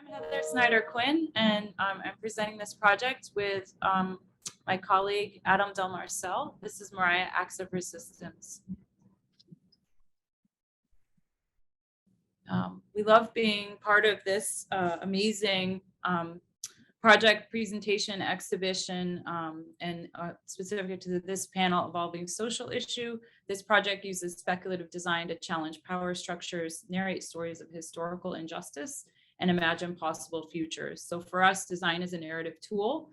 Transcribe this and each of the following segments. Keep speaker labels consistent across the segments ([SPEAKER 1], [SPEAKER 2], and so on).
[SPEAKER 1] I'm Heather Snyder-Quinn, and I'm presenting this project with my colleague, Adam Del Marcel. This is Mariah, Acts of Resistance. We love being part of this amazing project presentation exhibition and specific to this panel evolving social issue. This project uses speculative design to challenge power structures, narrate stories of historical injustice, and imagine possible futures. So for us, design is a narrative tool.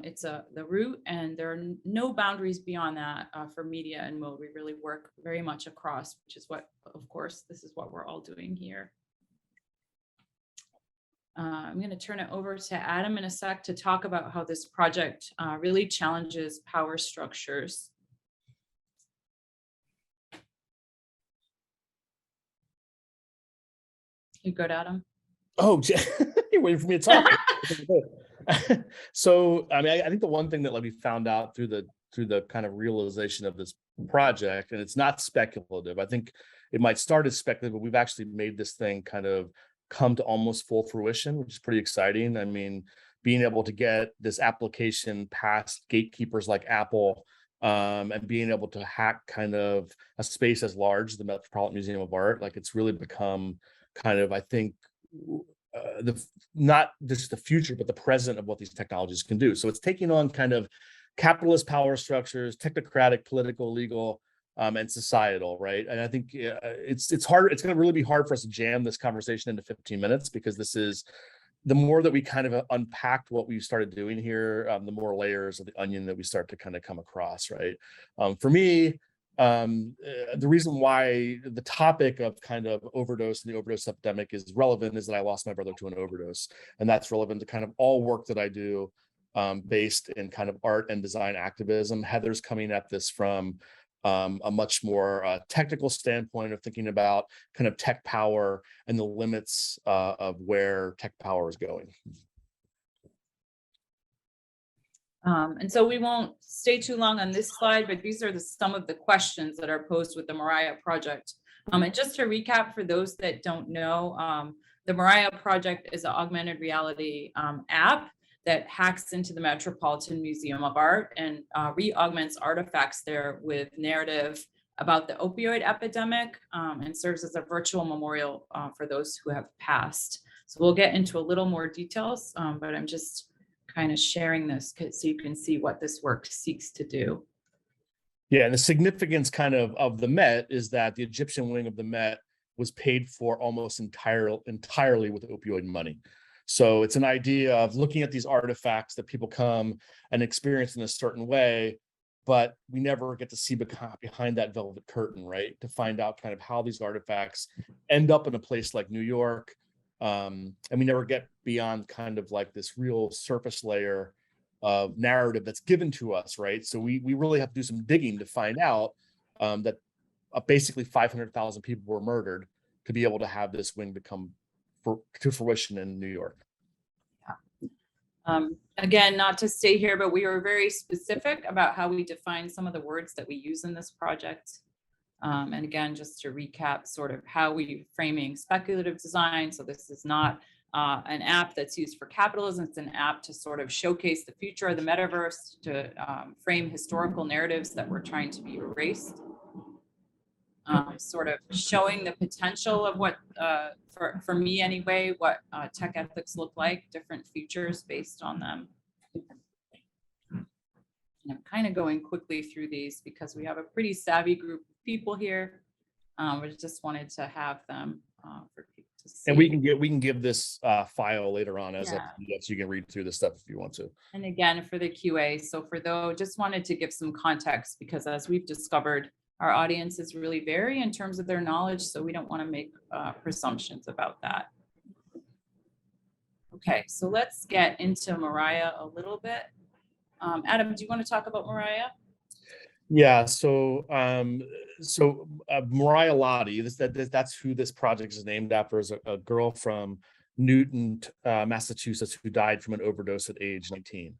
[SPEAKER 1] It's the root, and there are no boundaries beyond that for media and mode. We really work very much across, which is what, of course, this is what we're all doing here. I'm going to turn it over to Adam in a sec to talk about how this project really challenges power structures. You good, Adam?
[SPEAKER 2] Oh, you're waiting for me to talk. So, I mean, I think the one thing that we found out through the kind of realization of this project, and it's not speculative. I think it might start as speculative, but we've actually made this thing kind of come to almost full fruition, which is pretty exciting. I mean, being able to get this application past gatekeepers like Apple, and being able to hack kind of a space as large as the Metropolitan Museum of Art, like it's really become kind of, I think, not just the future, but the present of what these technologies can do. So it's taking on kind of capitalist power structures, technocratic, political, legal, and societal, right? And I think it's hard. It's going to really be hard for us to jam this conversation into 15 minutes, because this is the more that we kind of unpacked what we started doing here, the more layers of the onion that we start to kind of come across, right? For me, the reason why the topic of kind of overdose and the overdose epidemic is relevant is that I lost my brother to an overdose, and that's relevant to kind of all work that I do based in kind of art and design activism. Heather's coming at this from a much more technical standpoint of thinking about kind of tech power and the limits of where tech power is going.
[SPEAKER 1] And so we won't stay too long on this slide, but these are some of the questions that are posed with the Mariah project. And just to recap for those that don't know, the Mariah project is an augmented reality app that hacks into the Metropolitan Museum of Art and re-augments artifacts there with narrative about the opioid epidemic, and serves as a virtual memorial for those who have passed. So we'll get into a little more details, but I'm just kind of sharing this so you can see what this work seeks to do.
[SPEAKER 2] Yeah, and the significance kind of the Met is that the Egyptian wing of the Met was paid for almost entirely with opioid money. So it's an idea of looking at these artifacts that people come and experience in a certain way, but we never get to see behind that velvet curtain, right? To find out kind of how these artifacts end up in a place like New York. And we never get beyond kind of like this real surface layer of narrative that's given to us, right? So we really have to do some digging to find out that basically 500,000 people were murdered to be able to have this wing become to fruition in New York.
[SPEAKER 1] Yeah. Again, not to stay here, but we were very specific about how we define some of the words that we use in this project. And again, just to recap sort of how we framing speculative design. So this is not an app that's used for capitalism. It's an app to sort of showcase the future of the metaverse, to frame historical narratives that were trying to be erased. Sort of showing the potential of what, for me anyway, what tech ethics look like, different futures based on them. And I'm kind of going quickly through these because we have a pretty savvy group of people here. We just wanted to have them for people to see.
[SPEAKER 2] And we can give this file later on as a PDF, so you can read through this stuff if you want to.
[SPEAKER 1] And again, for the QA, so for those, just wanted to give some context, because as we've discovered, our audiences really vary in terms of their knowledge, so we don't want to make presumptions about that. Okay, so let's get into Mariah a little bit. Adam, do you want to talk about Mariah?
[SPEAKER 2] Yeah, so Mariah Lottie, that's who this project is named after, is a girl from Newton, Massachusetts, who died from an overdose at age 19.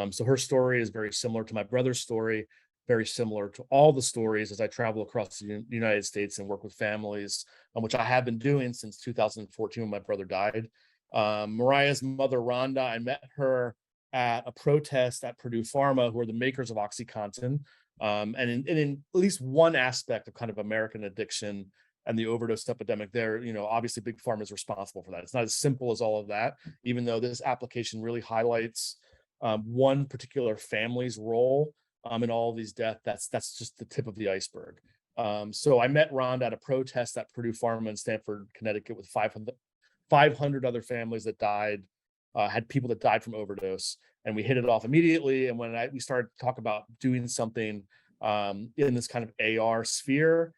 [SPEAKER 2] So her story is very similar to my brother's story, very similar to all the stories as I travel across the United States and work with families, which I have been doing since 2014 when my brother died. Mariah's mother, Rhonda, I met her at a protest at Purdue Pharma, who are the makers of OxyContin. And in at least one aspect of kind of American addiction and the overdose epidemic there, obviously Big Pharma is responsible for that. It's not as simple as all of that, even though this application really highlights one particular family's role in all of these deaths. That's just the tip of the iceberg. So I met Rhonda at a protest at Purdue Pharma in Stamford, Connecticut, with 500 other families that died, had people that died from overdose, and we hit it off immediately. And when we started to talk about doing something in this kind of AR sphere,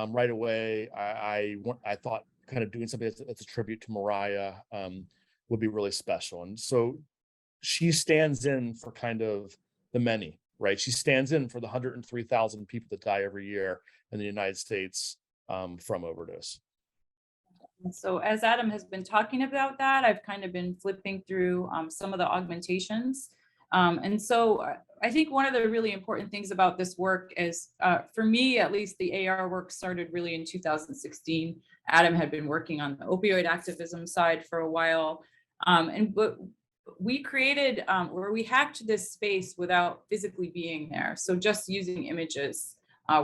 [SPEAKER 2] right away, I thought kind of doing something that's a tribute to Mariah would be really special. And so she stands in for kind of the many, right? She stands in for the 103,000 people that die every year in the United States from overdose.
[SPEAKER 1] And so as Adam has been talking about that, I've kind of been flipping through some of the augmentations. And so I think one of the really important things about this work is, for me, at least, the AR work started really in 2016. Adam had been working on the opioid activism side for a while. But we created, or we hacked this space without physically being there. So just using images.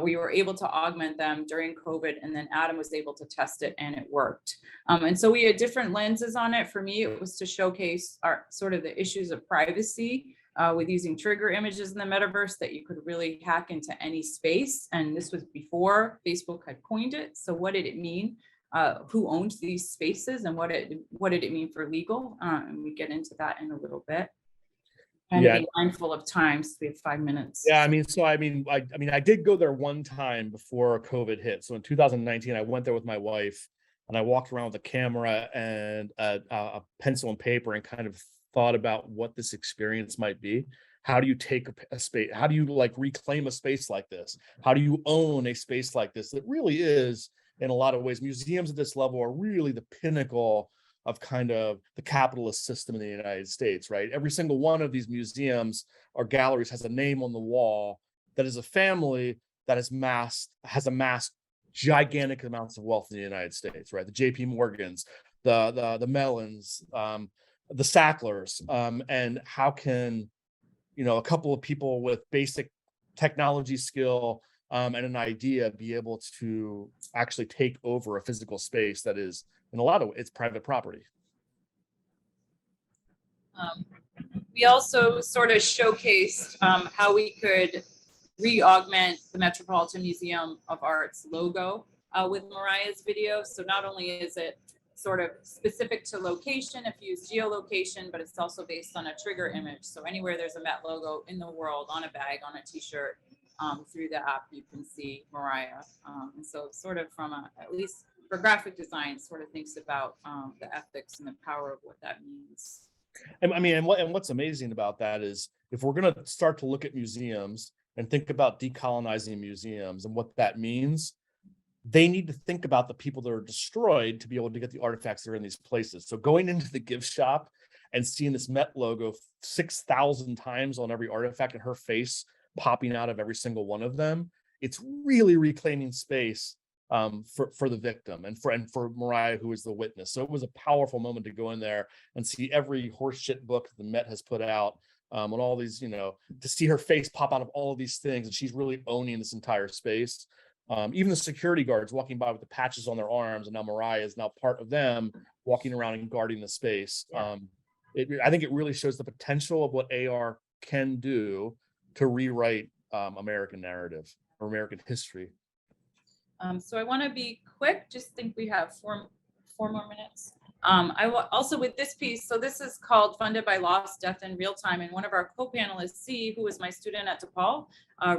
[SPEAKER 1] We were able to augment them during COVID, and then Adam was able to test it, and it worked. And so we had different lenses on it. For me, it was to showcase our sort of the issues of privacy with using trigger images in the metaverse that you could really hack into any space. And this was before Facebook had coined it. So what did it mean? Who owned these spaces, and what did it mean for legal? And we get into that in a little bit. And to be mindful of time, so we have 5 minutes.
[SPEAKER 2] Yeah, I did go there one time before COVID hit. So in 2019, I went there with my wife, and I walked around with a camera and a pencil and paper, and kind of thought about what this experience might be. How do you take a space? How do you reclaim a space like this? How do you own a space like this? That really is, in a lot of ways, museums at this level are really the pinnacle of kind of the capitalist system in the United States, right? Every single one of these museums or galleries has a name on the wall that is a family that has amassed gigantic amounts of wealth in the United States, right? The JP Morgans, the Mellons, the Sacklers, and how can, a couple of people with basic technology skill and an idea be able to actually take over a physical space that is, in a lot of ways, it's private property.
[SPEAKER 1] We also sort of showcased how we could re-augment the Metropolitan Museum of Art's logo with Mariah's video. So not only is it sort of specific to location, if you use geolocation, but it's also based on a trigger image. So anywhere there's a Met logo in the world, on a bag, on a t-shirt, through the app, you can see Mariah. And so sort of from at least for graphic design, sort of thinks about the ethics and the power of what that means.
[SPEAKER 2] And what's amazing about that is, if we're going to start to look at museums and think about decolonizing museums and what that means, they need to think about the people that are destroyed to be able to get the artifacts that are in these places. So going into the gift shop and seeing this Met logo 6,000 times on every artifact, and her face popping out of every single one of them, it's really reclaiming space for the victim and for Mariah, who is the witness. So it was a powerful moment to go in there and see every horseshit book the Met has put out on all these, to see her face pop out of all of these things, and she's really owning this entire space. Even the security guards walking by with the patches on their arms, and now Mariah is now part of them, walking around and guarding the space. I think it really shows the potential of what AR can do to rewrite American narrative or American history.
[SPEAKER 1] So I want to be quick. Just think we have four more minutes. Also with this piece, so this is called Funded by Lost, Death in Real Time. And one of our co-panelists, C, who was my student at DePaul,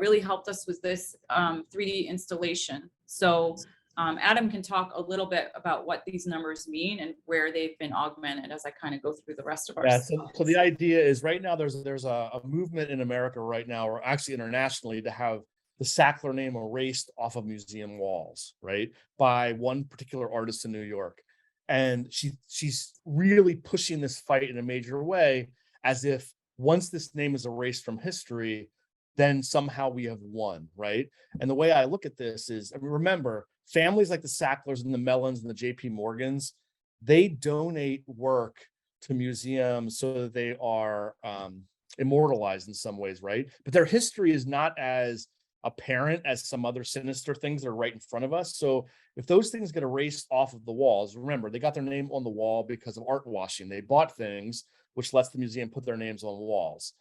[SPEAKER 1] really helped us with this 3D installation. So Adam can talk a little bit about what these numbers mean and where they've been augmented as I kind of go through the rest of our
[SPEAKER 2] so the idea is, right now there's a movement in America right now, or actually internationally, to have the Sackler name erased off of museum walls, right, by one particular artist in New York. And she's really pushing this fight in a major way, as if once this name is erased from history, then somehow we have won, right? And the way I look at this is, remember, families like the Sacklers and the Mellons and the JP Morgans, they donate work to museums so that they are immortalized in some ways, right? But their history is not as apparent as some other sinister things that are right in front of us. So if those things get erased off of the walls, remember, they got their name on the wall because of art washing. They bought things, which lets the museum put their names on walls.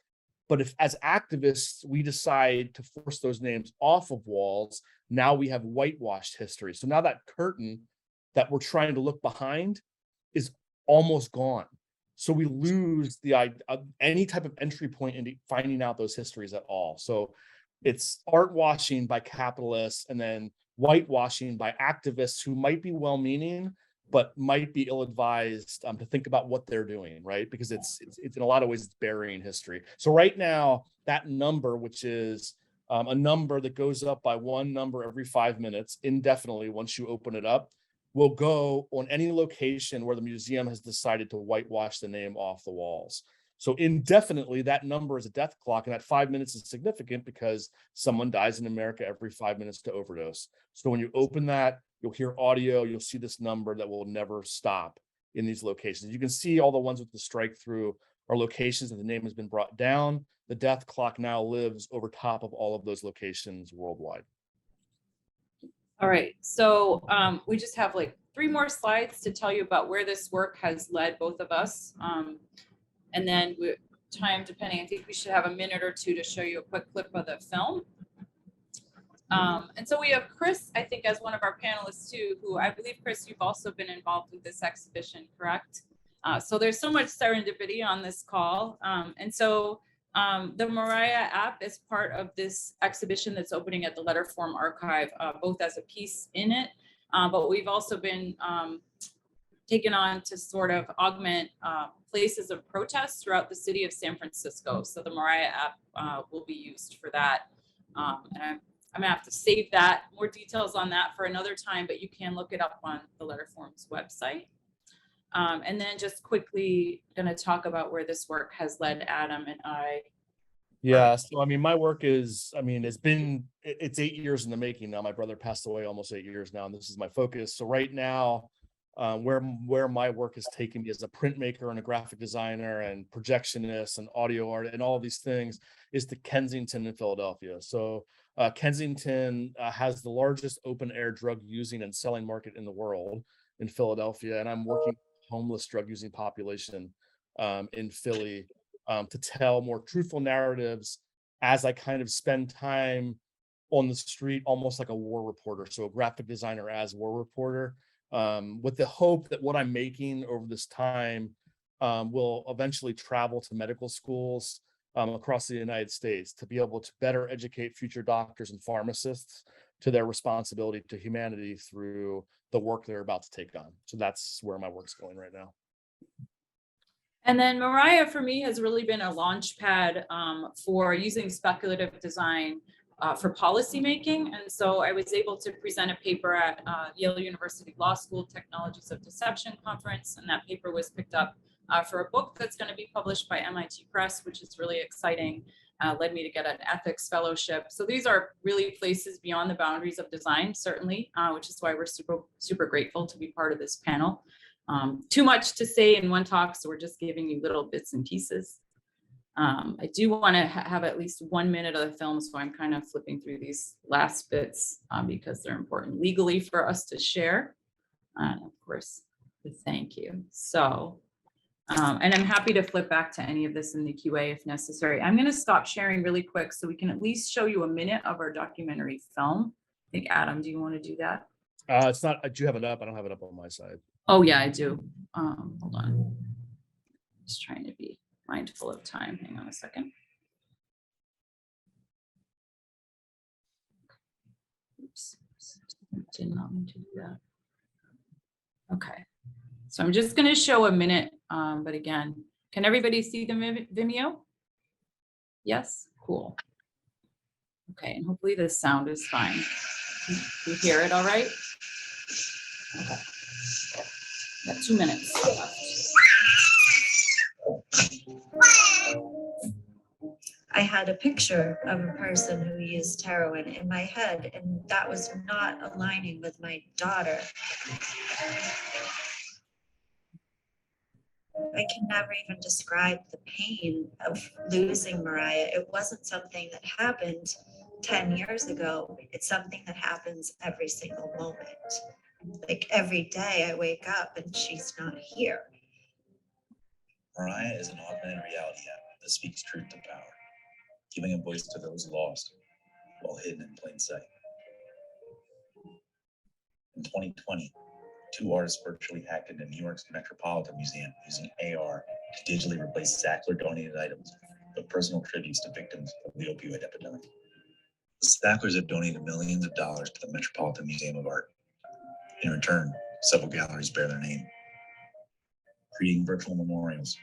[SPEAKER 2] But if, as activists, we decide to force those names off of walls, now we have whitewashed history. So now that curtain that we're trying to look behind is almost gone. So we lose the any type of entry point into finding out those histories at all. So it's art washing by capitalists and then whitewashing by activists who might be well-meaning, but might be ill-advised to think about what they're doing, right? Because it's in a lot of ways, it's burying history. So right now, that number, which is a number that goes up by one number every 5 minutes indefinitely once you open it up, will go on any location where the museum has decided to whitewash the name off the walls. So indefinitely, that number is a death clock, and that 5 minutes is significant because someone dies in America every 5 minutes to overdose. So when you open that, you'll hear audio, you'll see this number that will never stop in these locations. You can see all the ones with the strike through are locations that the name has been brought down. The death clock now lives over top of all of those locations worldwide.
[SPEAKER 1] All right, so we just have like 3 more slides to tell you about where this work has led both of us. And then time depending, I think we should have a minute or 2 to show you a quick clip of the film. And so we have Chris, I think, as one of our panelists too, who I believe, Chris, you've also been involved with this exhibition, correct? So there's so much serendipity on this call. And so the Mariah app is part of this exhibition that's opening at the Letterform Archive, both as a piece in it, but we've also been taken on to sort of augment places of protest throughout the city of San Francisco. So the Mariah app will be used for that. And I'm gonna have to save that, more details on that for another time, but you can look it up on the Letterform's website. And then just quickly gonna talk about where this work has led Adam and I.
[SPEAKER 2] Yeah, so I mean, my work is, I mean, it's 8 years in the making now. My brother passed away almost 8 years now, and this is my focus. So right now, where my work has taken me as a printmaker and a graphic designer and projectionist and audio art and all of these things is to Kensington in Philadelphia. So Kensington has the largest open air drug using and selling market in the world in Philadelphia, and I'm working with homeless drug using population in Philly to tell more truthful narratives as I kind of spend time on the street, almost like a war reporter. So a graphic designer as war reporter, with the hope that what I'm making over this time will eventually travel to medical schools across the United States to be able to better educate future doctors and pharmacists to their responsibility to humanity through the work they're about to take on. So that's where my work's going right now.
[SPEAKER 1] And then Mariah, for me, has really been a launch pad for using speculative design for policymaking. And so I was able to present a paper at Yale University Law School Technologies of Deception Conference. And that paper was picked up for a book that's going to be published by MIT Press, which is really exciting. Led me to get an ethics fellowship. So these are really places beyond the boundaries of design, certainly, which is why we're super grateful to be part of this panel. Too much to say in one talk, so we're just giving you little bits and pieces. I do want to have at least 1 minute of the film, so I'm kind of flipping through these last bits because they're important legally for us to share. And of course, the thank you. So, and I'm happy to flip back to any of this in the QA if necessary. I'm going to stop sharing really quick so we can at least show you a minute of our documentary film. I think, Adam, do you want to do that?
[SPEAKER 2] It's not, do you have it up? I don't have it up on my side.
[SPEAKER 1] Oh yeah, I do. Hold on. Just trying to be mindful of time. Hang on a second. Oops, did not mean to do that. Okay, so I'm just going to show a minute, but again, can everybody see the Vimeo? Yes, cool. Okay, and hopefully the sound is fine. You hear it all right? Okay. Got 2 minutes left.
[SPEAKER 3] I had a picture of a person who used heroin in my head, and that was not aligning with my daughter. I can never even describe the pain of losing Mariah. It wasn't something that happened 10 years ago. It's something that happens every single moment. Like every day I wake up and she's not here.
[SPEAKER 4] Mariah is an augmented reality app that speaks truth to power, giving a voice to those lost while hidden in plain sight. In 2020, 2 artists virtually hacked into New York's Metropolitan Museum using AR to digitally replace Sackler donated items with personal tributes to victims of the opioid epidemic. The Sacklers have donated millions of dollars to the Metropolitan Museum of Art. In return, several galleries bear their name. Creating virtual memorials,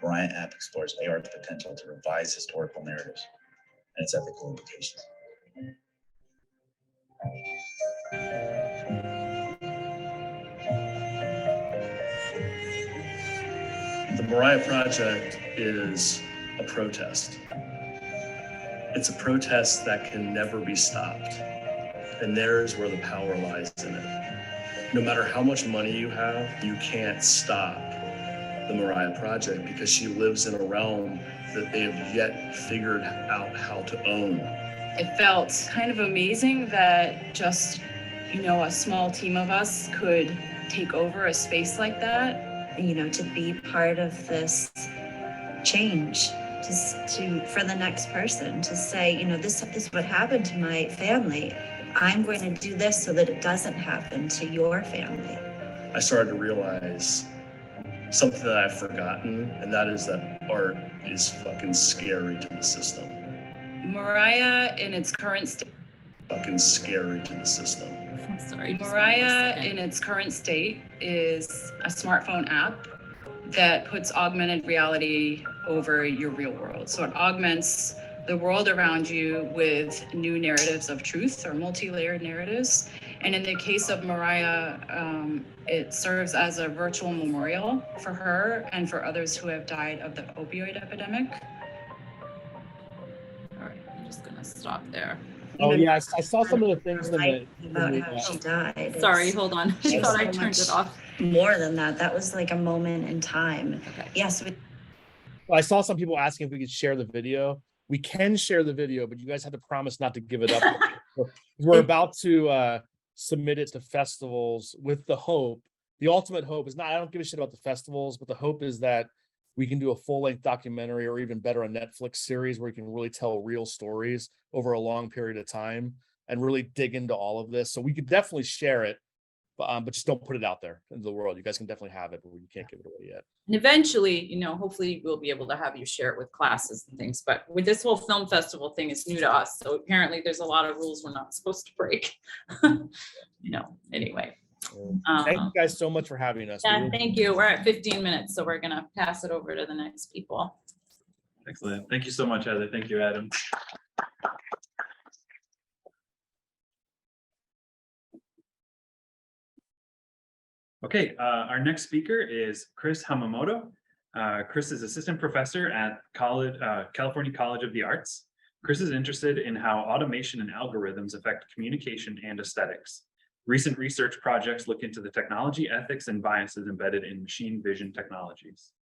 [SPEAKER 4] Mariah app explores AR's potential to revise historical narratives and its ethical implications.
[SPEAKER 2] The Mariah Project is a protest. It's a protest that can never be stopped. And there's where the power lies in it. No matter how much money you have, you can't stop the Mariah Project because she lives in a realm that they have yet figured out how to own.
[SPEAKER 1] It felt kind of amazing that just, a small team of us could take over a space like that.
[SPEAKER 3] To be part of this change, for the next person to say, this is what happened to my family. I'm going to do this so that it doesn't happen to your family.
[SPEAKER 2] I started to realize something that I've forgotten, and that is that art is fucking scary to the system.
[SPEAKER 1] Mariah in its current state.
[SPEAKER 2] Fucking scary to the system.
[SPEAKER 1] Sorry. Mariah in its current state is a smartphone app that puts augmented reality over your real world. So it augments the world around you with new narratives of truth or multi-layered narratives. And in the case of Mariah, it serves as a virtual memorial for her and for others who have died of the opioid epidemic. All right, I'm just gonna stop there.
[SPEAKER 2] Oh yeah, I saw some of the things
[SPEAKER 3] about how she died.
[SPEAKER 1] Sorry, hold on. I thought I turned it off.
[SPEAKER 3] More than that, that was like a moment in time.
[SPEAKER 1] Okay.
[SPEAKER 3] Yes.
[SPEAKER 2] I saw some people asking if we could share the video. We can share the video, but you guys have to promise not to give it up. We're about to submit it to festivals with the hope. The ultimate hope is not, I don't give a shit about the festivals, but the hope is that we can do a full-length documentary, or even better, a Netflix series where we can really tell real stories over a long period of time and really dig into all of this. So we could definitely share it, but just don't put it out there into the world. You guys can definitely have it, but you can't give it away yet.
[SPEAKER 1] And eventually, hopefully we'll be able to have you share it with classes and things. But with this whole film festival thing, is new to us. So apparently there's a lot of rules we're not supposed to break. Anyway.
[SPEAKER 2] Thank you guys so much for having us.
[SPEAKER 1] Yeah, thank you. We're at 15 minutes, so we're gonna pass it over to the next people.
[SPEAKER 5] Excellent. Thank you so much, Heather. Thank you, Adam. Okay, our next speaker is Chris Hamamoto. Chris is assistant professor at California College of the Arts. Chris is interested in how automation and algorithms affect communication and aesthetics. Recent research projects look into the technology, ethics, and biases embedded in machine vision technologies.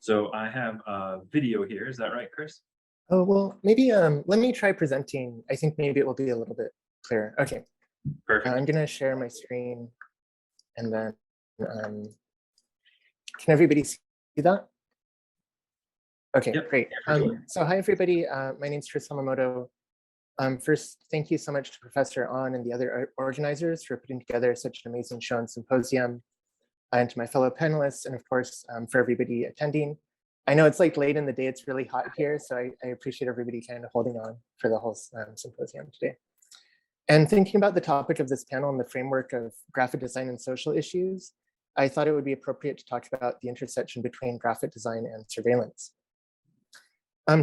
[SPEAKER 5] So I have a video here. Is that right, Chris?
[SPEAKER 6] Oh, well, maybe let me try presenting. I think maybe it will be a little bit clearer. Okay.
[SPEAKER 5] Perfect.
[SPEAKER 6] I'm going to share my screen, and then can everybody see that? Okay,
[SPEAKER 5] yep.
[SPEAKER 6] Great. So hi, everybody. My name is Chris Hamamoto. First, thank you so much to Professor On and the other organizers for putting together such an amazing show and symposium, and to my fellow panelists, and of course, for everybody attending. I know it's like late in the day, it's really hot here, so I appreciate everybody kind of holding on for the whole symposium today. And thinking about the topic of this panel in the framework of graphic design and social issues, I thought it would be appropriate to talk about the intersection between graphic design and surveillance.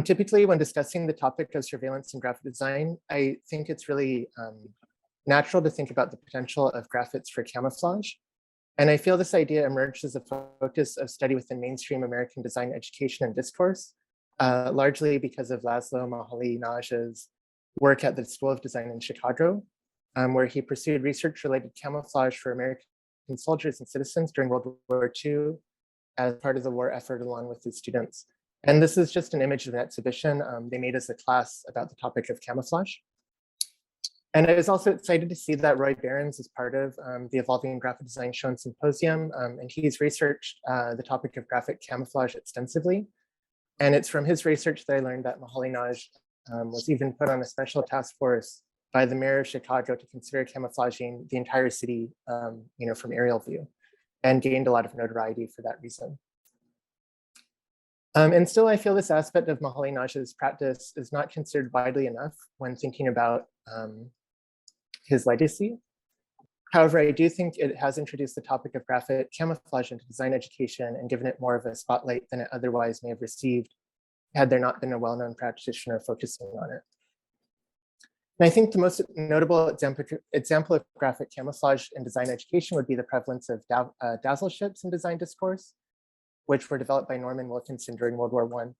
[SPEAKER 6] Typically, when discussing the topic of surveillance and graphic design, I think it's really natural to think about the potential of graphics for camouflage. And I feel this idea emerged as a focus of study within mainstream American design education and discourse, largely because of Laszlo Moholy-Nagy's work at the School of Design in Chicago, where he pursued research related camouflage for American soldiers and citizens during World War II, as part of the war effort along with his students. And this is just an image of an exhibition they made as a class about the topic of camouflage. And I was also excited to see that Roy Behrens is part of the Evolving Graphic Design Show and Symposium, and he's researched the topic of graphic camouflage extensively. And it's from his research that I learned that Mahaly Naj was even put on a special task force by the mayor of Chicago to consider camouflaging the entire city, from aerial view, and gained a lot of notoriety for that reason. And still, I feel this aspect of Mahaly Naj's practice is not considered widely enough when thinking about his legacy. However, I do think it has introduced the topic of graphic camouflage into design education and given it more of a spotlight than it otherwise may have received had there not been a well-known practitioner focusing on it. And I think the most notable example of graphic camouflage in design education would be the prevalence of dazzle ships in design discourse, which were developed by Norman Wilkinson during World War I.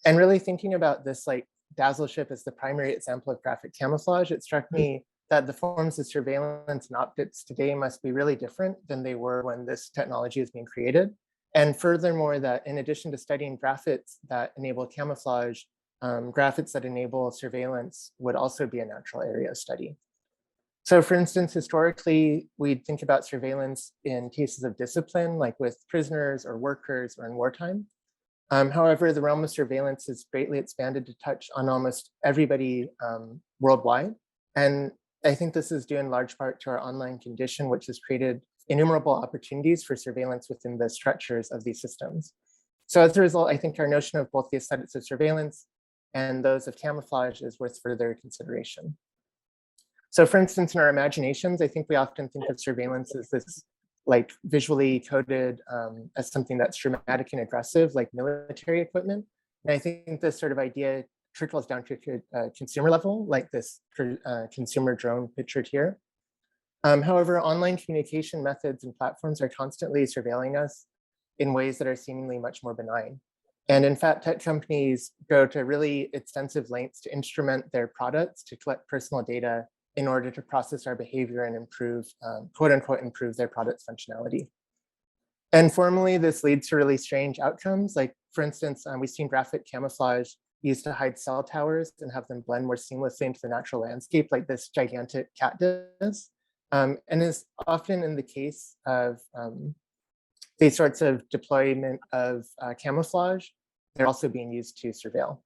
[SPEAKER 6] And really thinking about this like dazzle ship as the primary example of graphic camouflage, it struck me that the forms of surveillance and optics today must be really different than they were when this technology is being created. And furthermore, that in addition to studying graphics that enable camouflage, graphics that enable surveillance would also be a natural area of study. So for instance, historically, we'd think about surveillance in cases of discipline, like with prisoners or workers or in wartime. However, the realm of surveillance is greatly expanded to touch on almost everybody worldwide. And I think this is due in large part to our online condition, which has created innumerable opportunities for surveillance within the structures of these systems. So as a result, I think our notion of both the aesthetics of surveillance and those of camouflage is worth further consideration. So for instance, in our imaginations, I think we often think of surveillance as this like visually coded as something that's dramatic and aggressive, like military equipment. And I think this sort of idea trickles down to a consumer level, like this consumer drone pictured here. However, online communication methods and platforms are constantly surveilling us in ways that are seemingly much more benign. And in fact, tech companies go to really extensive lengths to instrument their products to collect personal data in order to process our behavior and improve, quote unquote, improve their product's functionality. And formally, this leads to really strange outcomes. Like for instance, we've seen graphic camouflage used to hide cell towers and have them blend more seamlessly into the natural landscape, like this gigantic cat does. And is often in the case of these sorts of deployment of camouflage, they're also being used to surveil.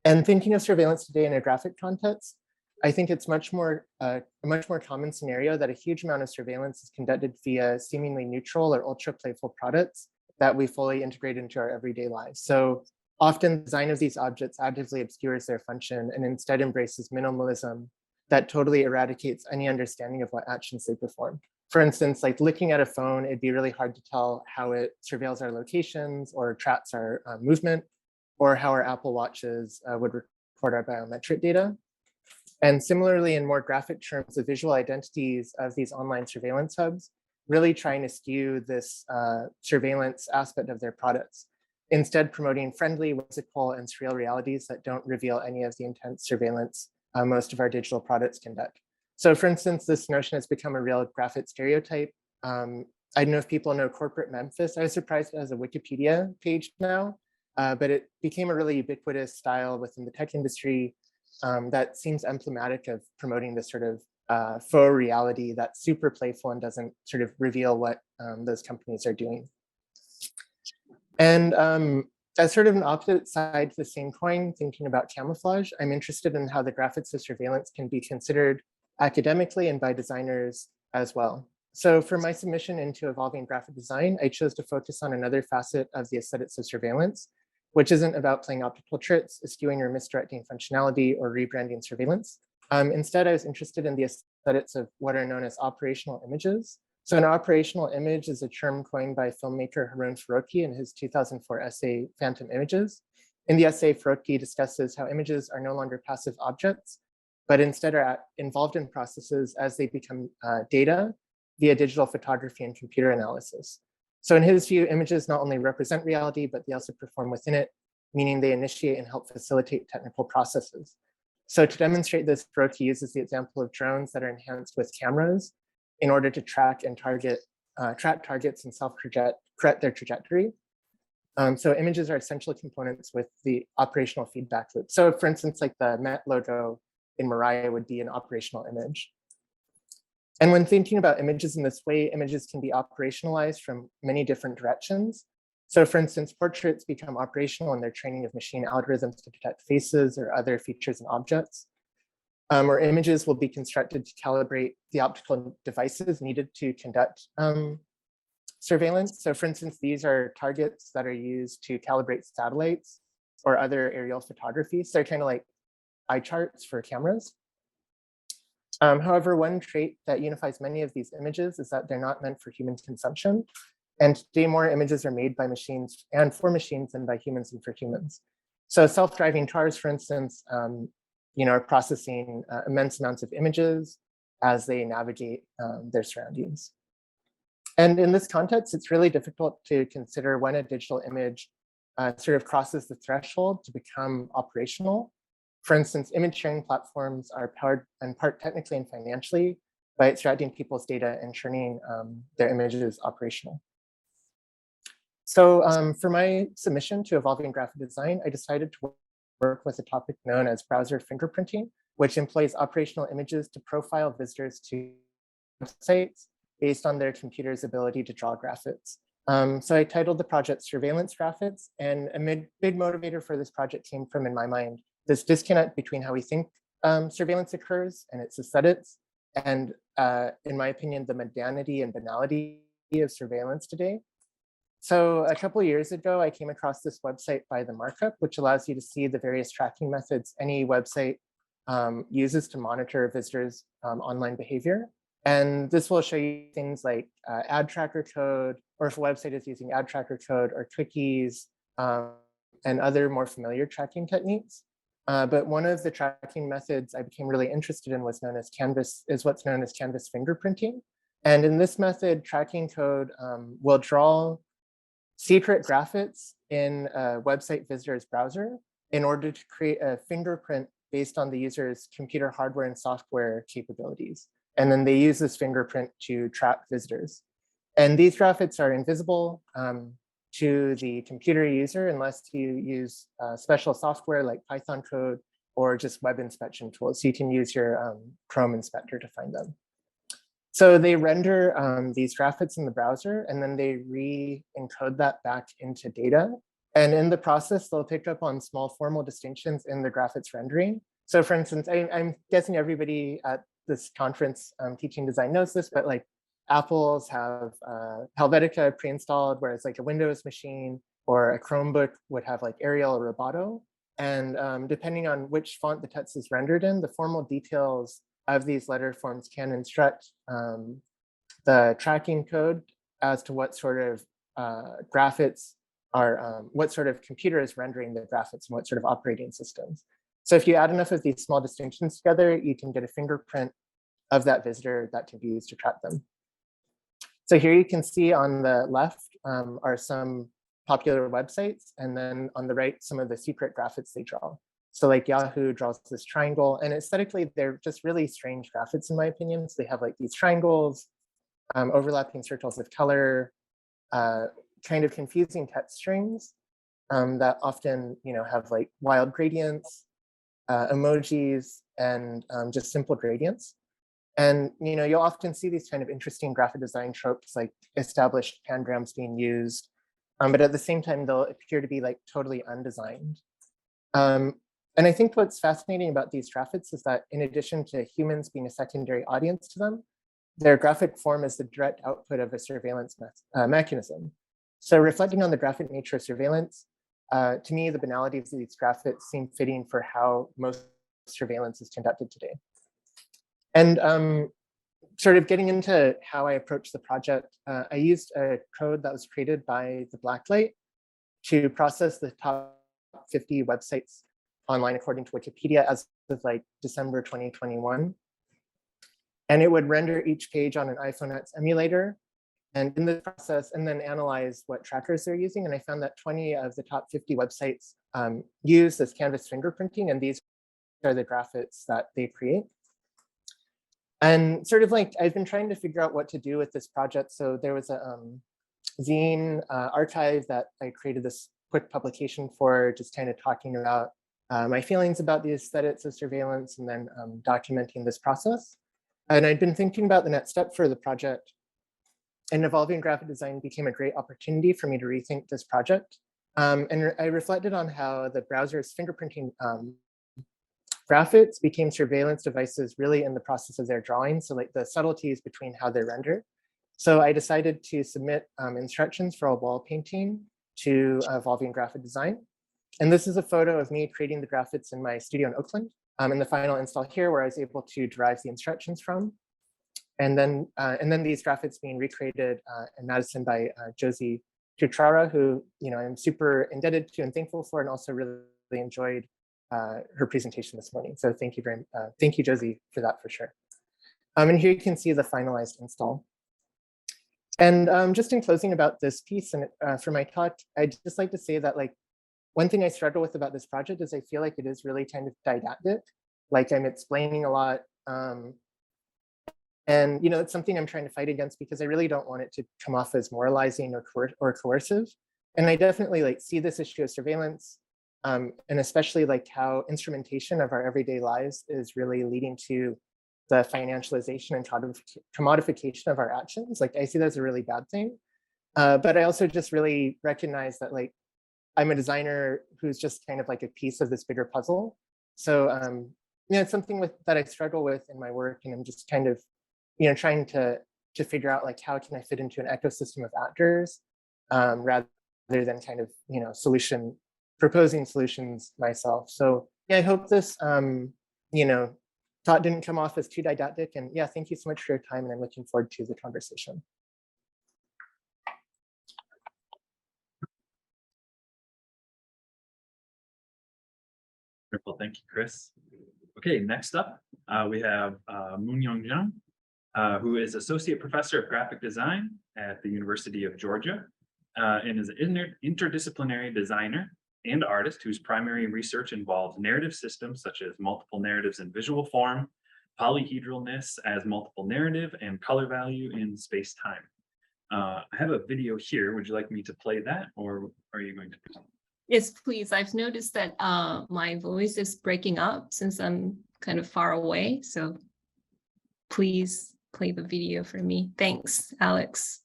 [SPEAKER 6] And thinking of surveillance today in a graphic context, I think it's a much more common scenario that a huge amount of surveillance is conducted via seemingly neutral or ultra playful products that we fully integrate into our everyday lives. So often the design of these objects actively obscures their function and instead embraces minimalism that totally eradicates any understanding of what actions they perform. For instance, like looking at a phone, it'd be really hard to tell how it surveils our locations or tracks our movement, or how our Apple Watches would record our biometric data. And similarly, in more graphic terms, the visual identities of these online surveillance hubs really trying to skew this surveillance aspect of their products, instead promoting friendly, whimsical, and surreal realities that don't reveal any of the intense surveillance most of our digital products conduct. So for instance, this notion has become a real graphic stereotype. I don't know if people know corporate Memphis. I was surprised it has a Wikipedia page now, but it became a really ubiquitous style within the tech industry that seems emblematic of promoting this sort of faux reality that's super playful and doesn't sort of reveal what those companies are doing. And as sort of an opposite side to the same coin, thinking about camouflage, I'm interested in how the graphics of surveillance can be considered academically and by designers as well. So for my submission into Evolving Graphic Design, I chose to focus on another facet of the aesthetics of surveillance, which isn't about playing optical tricks, skewing or misdirecting functionality, or rebranding surveillance. Instead, I was interested in the aesthetics of what are known as operational images. So an operational image is a term coined by filmmaker Harun Farokhi in his 2004 essay, Phantom Images. In the essay, Farokhi discusses how images are no longer passive objects, but instead are involved in processes as they become data via digital photography and computer analysis. So in his view, images not only represent reality, but they also perform within it, meaning they initiate and help facilitate technical processes. So to demonstrate this, Farokhi uses the example of drones that are enhanced with cameras in order to track and track targets and self-project correct their trajectory. So images are essential components with the operational feedback loop. So for instance, like the Met logo in Mariah would be an operational image. And when thinking about images in this way, images can be operationalized from many different directions. So for instance, portraits become operational in their training of machine algorithms to detect faces or other features and objects. Or images will be constructed to calibrate the optical devices needed to conduct surveillance. So for instance, these are targets that are used to calibrate satellites or other aerial photography. So they're kind of like eye charts for cameras. However, one trait that unifies many of these images is that they're not meant for human consumption. And today more images are made by machines and for machines than by humans and for humans. So self-driving cars, for instance, are processing immense amounts of images as they navigate their surroundings. And in this context, it's really difficult to consider when a digital image sort of crosses the threshold to become operational. For instance, image sharing platforms are powered in part technically and financially by extracting people's data and turning their images operational. So for my submission to Evolving Graphic Design, I decided to work with a topic known as browser fingerprinting, which employs operational images to profile visitors to websites based on their computer's ability to draw graphics. So I titled the project Surveillance Graphics, and a big motivator for this project came from, in my mind, this disconnect between how we think surveillance occurs and its aesthetics, and in my opinion, the mundanity and banality of surveillance today. So a couple of years ago, I came across this website by The Markup, which allows you to see the various tracking methods any website uses to monitor visitors' online behavior. And this will show you things like ad tracker code, or if a website is using ad tracker code or cookies and other more familiar tracking techniques. But one of the tracking methods I became really interested in was what's known as canvas fingerprinting. And in this method, tracking code will draw secret graphics in a website visitor's browser in order to create a fingerprint based on the user's computer hardware and software capabilities. And then they use this fingerprint to trap visitors. And these graphics are invisible to the computer user unless you use special software like Python code or just web inspection tools. So you can use your Chrome inspector to find them. So they render these graphics in the browser, and then they re-encode that back into data. And in the process, they'll pick up on small formal distinctions in the graphics rendering. So for instance, I'm guessing everybody at this conference teaching design knows this, but like Apples have Helvetica pre-installed, whereas like a Windows machine or a Chromebook would have like Arial or Roboto. And depending on which font the text is rendered in, the formal details of these letter forms can instruct the tracking code as to what sort of graphics are, what sort of computer is rendering the graphics and what sort of operating systems. So if you add enough of these small distinctions together, you can get a fingerprint of that visitor that can be used to track them. So here you can see on the left are some popular websites, and then on the right, some of the secret graphics they draw. So like Yahoo draws this triangle, and aesthetically, they're just really strange graphics in my opinion. So they have like these triangles, overlapping circles of color, kind of confusing text strings that often have like wild gradients, emojis, and just simple gradients. And you'll often see these kind of interesting graphic design tropes like established pangrams being used, but at the same time, they'll appear to be like totally undesigned. And I think what's fascinating about these graphics is that in addition to humans being a secondary audience to them, their graphic form is the direct output of a surveillance mechanism. So reflecting on the graphic nature of surveillance, to me, the banalities of these graphics seem fitting for how most surveillance is conducted today. And sort of getting into how I approached the project, I used a code that was created by the Blacklight to process the top 50 websites online according to Wikipedia as of like December 2021. And it would render each page on an iPhone X emulator, and in the process, and then analyze what trackers they're using. And I found that 20 of the top 50 websites use this canvas fingerprinting, and these are the graphics that they create. And sort of like, I've been trying to figure out what to do with this project. So there was a zine archive that I created this quick publication for, just kind of talking about my feelings about the aesthetics of surveillance and then documenting this process. And I'd been thinking about the next step for the project, and evolving graphic design became a great opportunity for me to rethink this project. And I reflected on how the browser's fingerprinting graphics became surveillance devices really in the process of their drawing. So like the subtleties between how they're rendered. So I decided to submit instructions for a wall painting to evolving graphic design. And this is a photo of me creating the graphics in my studio in Oakland. In the final install here, where I was able to derive the instructions from. And then these graphics being recreated in Madison by Josie Tutrara, who I'm super indebted to and thankful for, and also really enjoyed her presentation this morning. So thank you, Josie, for that for sure. And here you can see the finalized install. And just in closing about this piece and for my talk, I'd just like to say that one thing I struggle with about this project is I feel like it is really kind of didactic, like I'm explaining a lot. And it's something I'm trying to fight against because I really don't want it to come off as moralizing or coercive. And I definitely see this issue of surveillance, and especially how instrumentation of our everyday lives is really leading to the financialization and commodification of our actions. I see that as a really bad thing. But I also just really recognize that I'm a designer who's just kind of a piece of this bigger puzzle. So it's something that I struggle with in my work, and I'm just kind of trying to figure out how can I fit into an ecosystem of actors rather than kind of proposing solutions myself. So yeah, I hope this thought didn't come off as too didactic. And yeah, thank you so much for your time, and I'm looking forward to the conversation.
[SPEAKER 5] Wonderful, thank you, Chris. Okay, next up, we have Moon-Young Jung, who is Associate Professor of Graphic Design at the University of Georgia, and is an interdisciplinary designer and artist whose primary research involves narrative systems such as multiple narratives in visual form, polyhedralness as multiple narrative, and color value in space-time. I have a video here. Would you like me to play that, or are you going to present?
[SPEAKER 7] Yes, please. I've noticed that my voice is breaking up since I'm kind of far away. So please play the video for me. Thanks, Alex.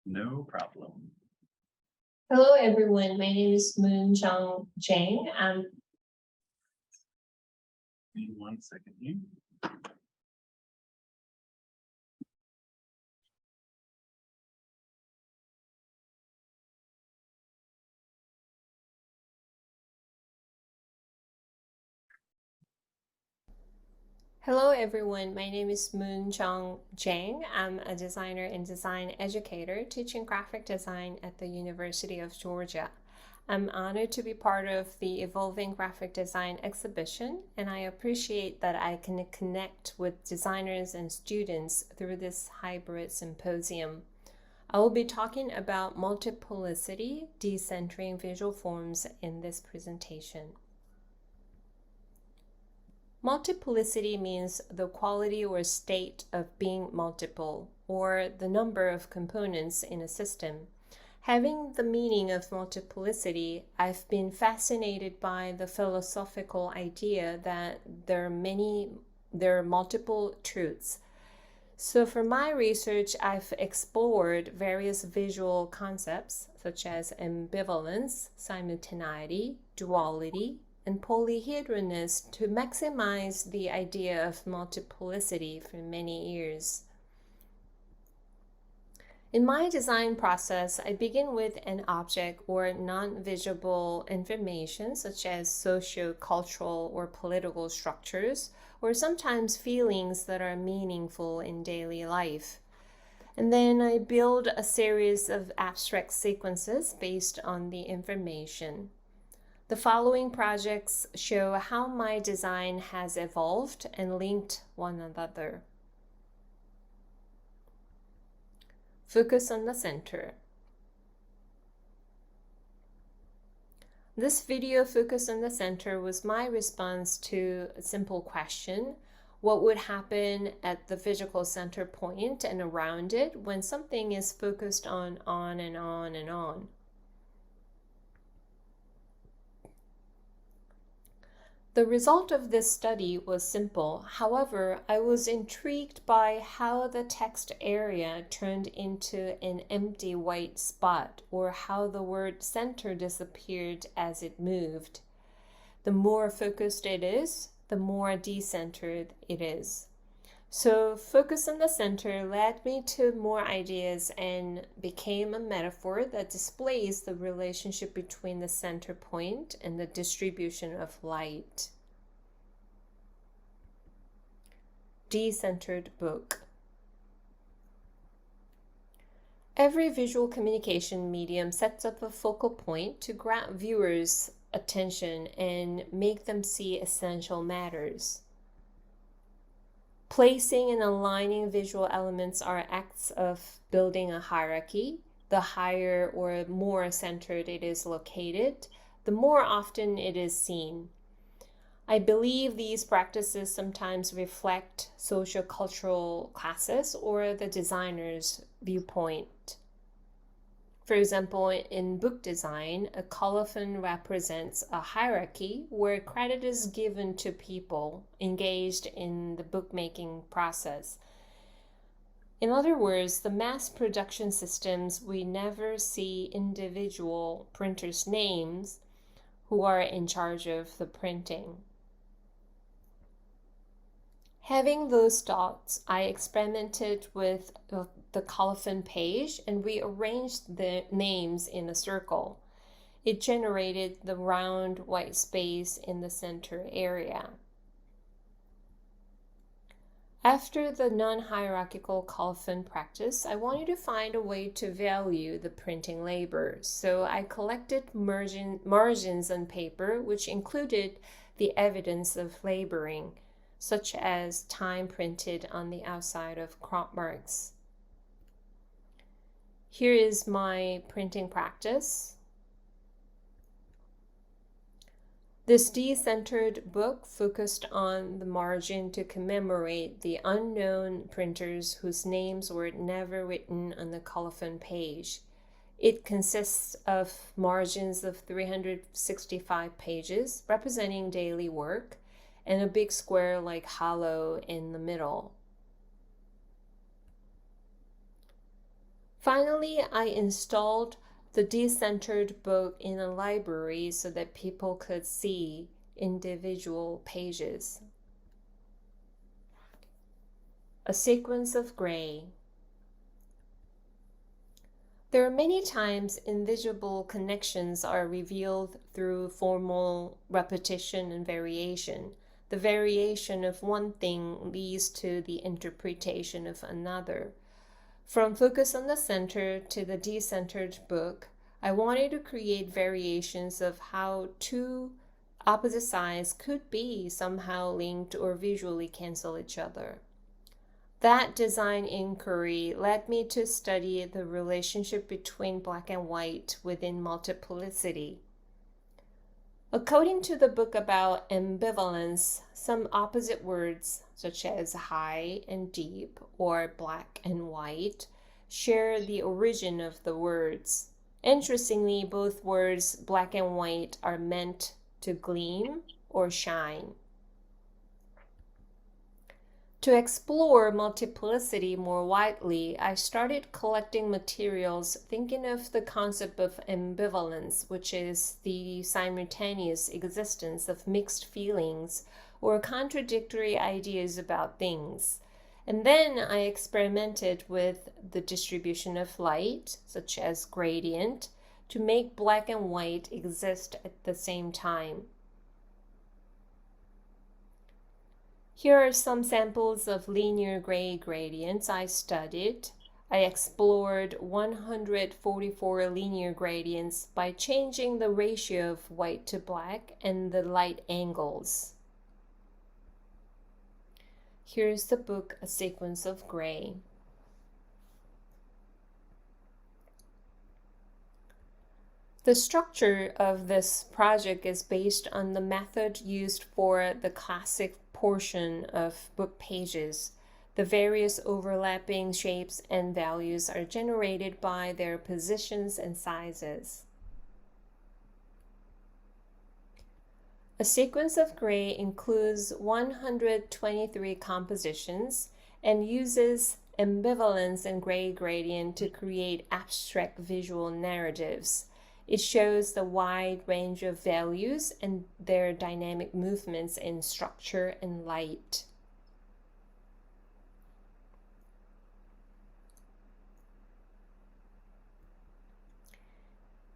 [SPEAKER 5] No problem.
[SPEAKER 7] Hello, everyone. My name is Moon-Young Jung.
[SPEAKER 5] Give me 1 second here.
[SPEAKER 7] Hello, everyone. My name is Moon-Young Jung. I'm a designer and design educator teaching graphic design at the University of Georgia. I'm honored to be part of the Evolving Graphic Design exhibition, and I appreciate that I can connect with designers and students through this hybrid symposium. I will be talking about multiplicity, decentering visual forms in this presentation. Multiplicity means the quality or state of being multiple, or the number of components in a system. Having the meaning of multiplicity, I've been fascinated by the philosophical idea that there are multiple truths. So for my research, I've explored various visual concepts such as ambivalence, simultaneity, duality, and polyhedroness to maximize the idea of multiplicity for many years. In my design process, I begin with an object or non-visible information such as socio-cultural or political structures, or sometimes feelings that are meaningful in daily life. And then I build a series of abstract sequences based on the information. The following projects show how my design has evolved and linked one another. Focus on the center. This video, Focus on the Center, was my response to a simple question: What would happen at the physical center point and around it when something is focused on and on and on. The result of this study was simple. However, I was intrigued by how the text area turned into an empty white spot, or how the word center disappeared as it moved. The more focused it is, the more decentered it is. So focus on the center led me to more ideas and became a metaphor that displays the relationship between the center point and the distribution of light. Decentered book. Every visual communication medium sets up a focal point to grab viewers' attention and make them see essential matters. Placing and aligning visual elements are acts of building a hierarchy. The higher or more centered it is located, the more often it is seen. I believe these practices sometimes reflect socio-cultural classes or the designer's viewpoint. For example, in book design, a colophon represents a hierarchy where credit is given to people engaged in the bookmaking process. In other words, the mass production systems, we never see individual printers' names who are in charge of the printing. Having those thoughts, I experimented with the colophon page and rearranged the names in a circle. It generated the round white space in the center area. After the non-hierarchical colophon practice, I wanted to find a way to value the printing labor. So I collected margins on paper, which included the evidence of laboring, such as time printed on the outside of crop marks. Here is my printing practice. This decentered book focused on the margin to commemorate the unknown printers whose names were never written on the colophon page. It consists of margins of 365 pages, representing daily work, and a big square like hollow in the middle. Finally, I installed the decentered book in a library so that people could see individual pages. A sequence of gray. There are many times invisible connections are revealed through formal repetition and variation. The variation of one thing leads to the interpretation of another. From focus on the center to the decentered book, I wanted to create variations of how two opposite sides could be somehow linked or visually cancel each other. That design inquiry led me to study the relationship between black and white within multiplicity. According to the book about ambivalence, some opposite words, such as high and deep or black and white, share the origin of the words. Interestingly, both words black and white are meant to gleam or shine. To explore multiplicity more widely, I started collecting materials thinking of the concept of ambivalence, which is the simultaneous existence of mixed feelings or contradictory ideas about things. And then I experimented with the distribution of light, such as gradient, to make black and white exist at the same time. Here are some samples of linear gray gradients I studied. I explored 144 linear gradients by changing the ratio of white to black and the light angles. Here's the book, A Sequence of Gray. The structure of this project is based on the method used for the classic portion of book pages. The various overlapping shapes and values are generated by their positions and sizes. A sequence of gray includes 123 compositions and uses ambivalence and gray gradient to create abstract visual narratives. It shows the wide range of values and their dynamic movements in structure and light.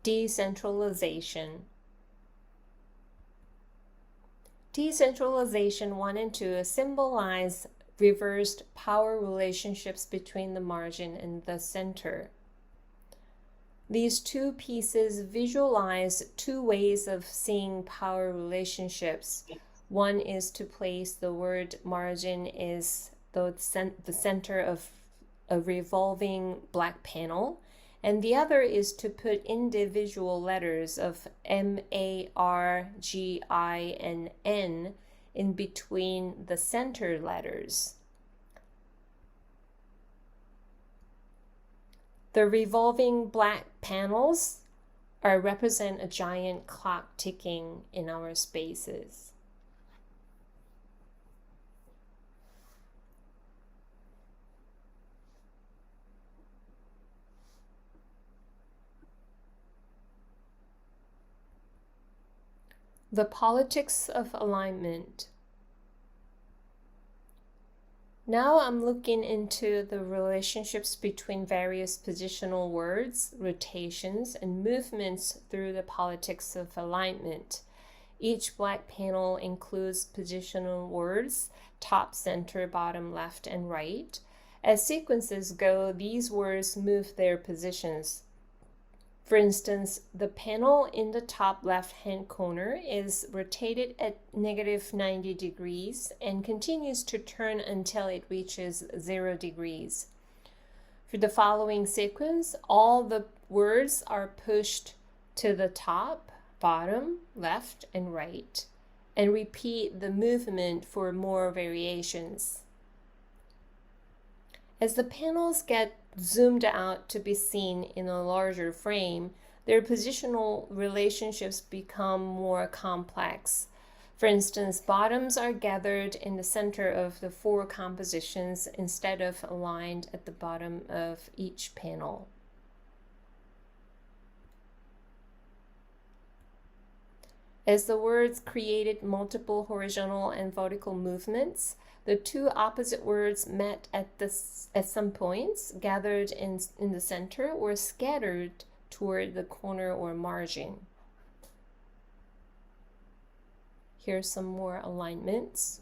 [SPEAKER 7] Decentralization. Decentralization 1 and 2 symbolize reversed power relationships between the margin and the center. These two pieces visualize two ways of seeing power relationships. One is to place the word margin as the center of a revolving black panel, and the other is to put individual letters of M, A, R, G, I, and N in between the center letters. The revolving black panels represent a giant clock ticking in our spaces. The politics of alignment. Now I'm looking into the relationships between various positional words, rotations, and movements through the politics of alignment. Each black panel includes positional words, top, center, bottom, left, and right. As sequences go, these words move their positions. For instance, the panel in the top left-hand corner is rotated at -90 degrees and continues to turn until it reaches 0 degrees. For the following sequence, all the words are pushed to the top, bottom, left, and right, and repeat the movement for more variations. As the panels get zoomed out to be seen in a larger frame, their positional relationships become more complex. For instance, bottoms are gathered in the center of the 4 compositions instead of aligned at the bottom of each panel. As the words created multiple horizontal and vertical movements, the two opposite words met at some points, gathered in the center, or scattered toward the corner or margin. Here's some more alignments.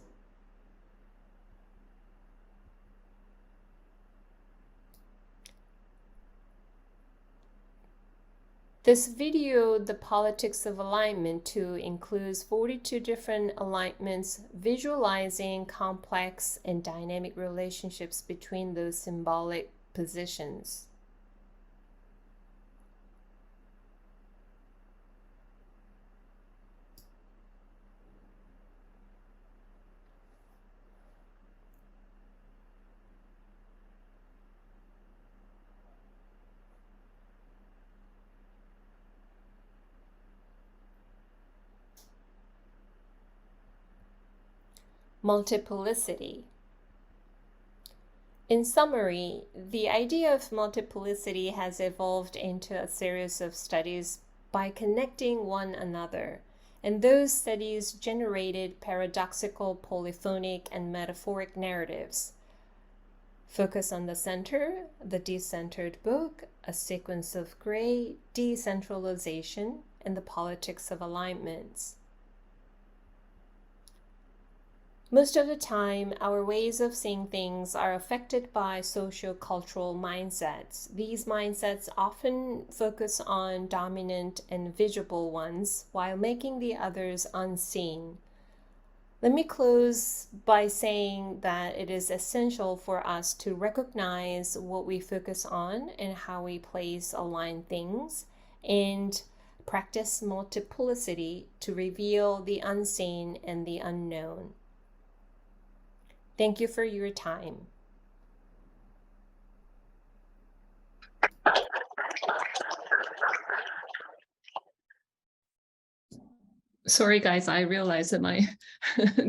[SPEAKER 7] This video, The Politics of Alignment 2, includes 42 different alignments visualizing complex and dynamic relationships between those symbolic positions. Multiplicity. In summary, the idea of multiplicity has evolved into a series of studies by connecting one another, and those studies generated paradoxical, polyphonic, and metaphoric narratives. Focus on the center, the decentered book, a sequence of gray, decentralization, and the politics of alignments. Most of the time, our ways of seeing things are affected by socio-cultural mindsets. These mindsets often focus on dominant and visible ones while making the others unseen. Let me close by saying that it is essential for us to recognize what we focus on and how we place align things, and Practice multiplicity to reveal the unseen and the unknown. Thank you for your time.
[SPEAKER 8] Sorry, guys, I realized that my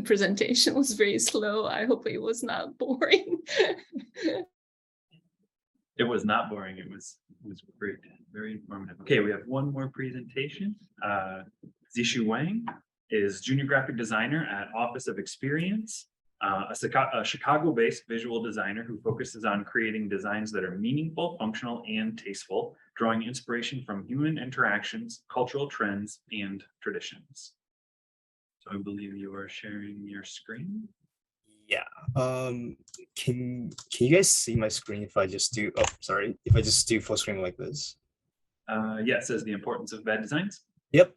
[SPEAKER 8] presentation was very slow. I hope it was not boring.
[SPEAKER 5] It was not boring. It was great, very informative. Okay, we have one more presentation. Zishu Wang is junior graphic designer at Office of Experience, a Chicago-based visual designer who focuses on creating designs that are meaningful, functional, and tasteful, drawing inspiration from human interactions, cultural trends, and traditions. So I believe you are sharing your screen.
[SPEAKER 9] Yeah. Can you guys see my screen if I just do, oh, sorry, if I just do full screen like this?
[SPEAKER 5] Yeah, it says the importance of bad designs.
[SPEAKER 9] Yep.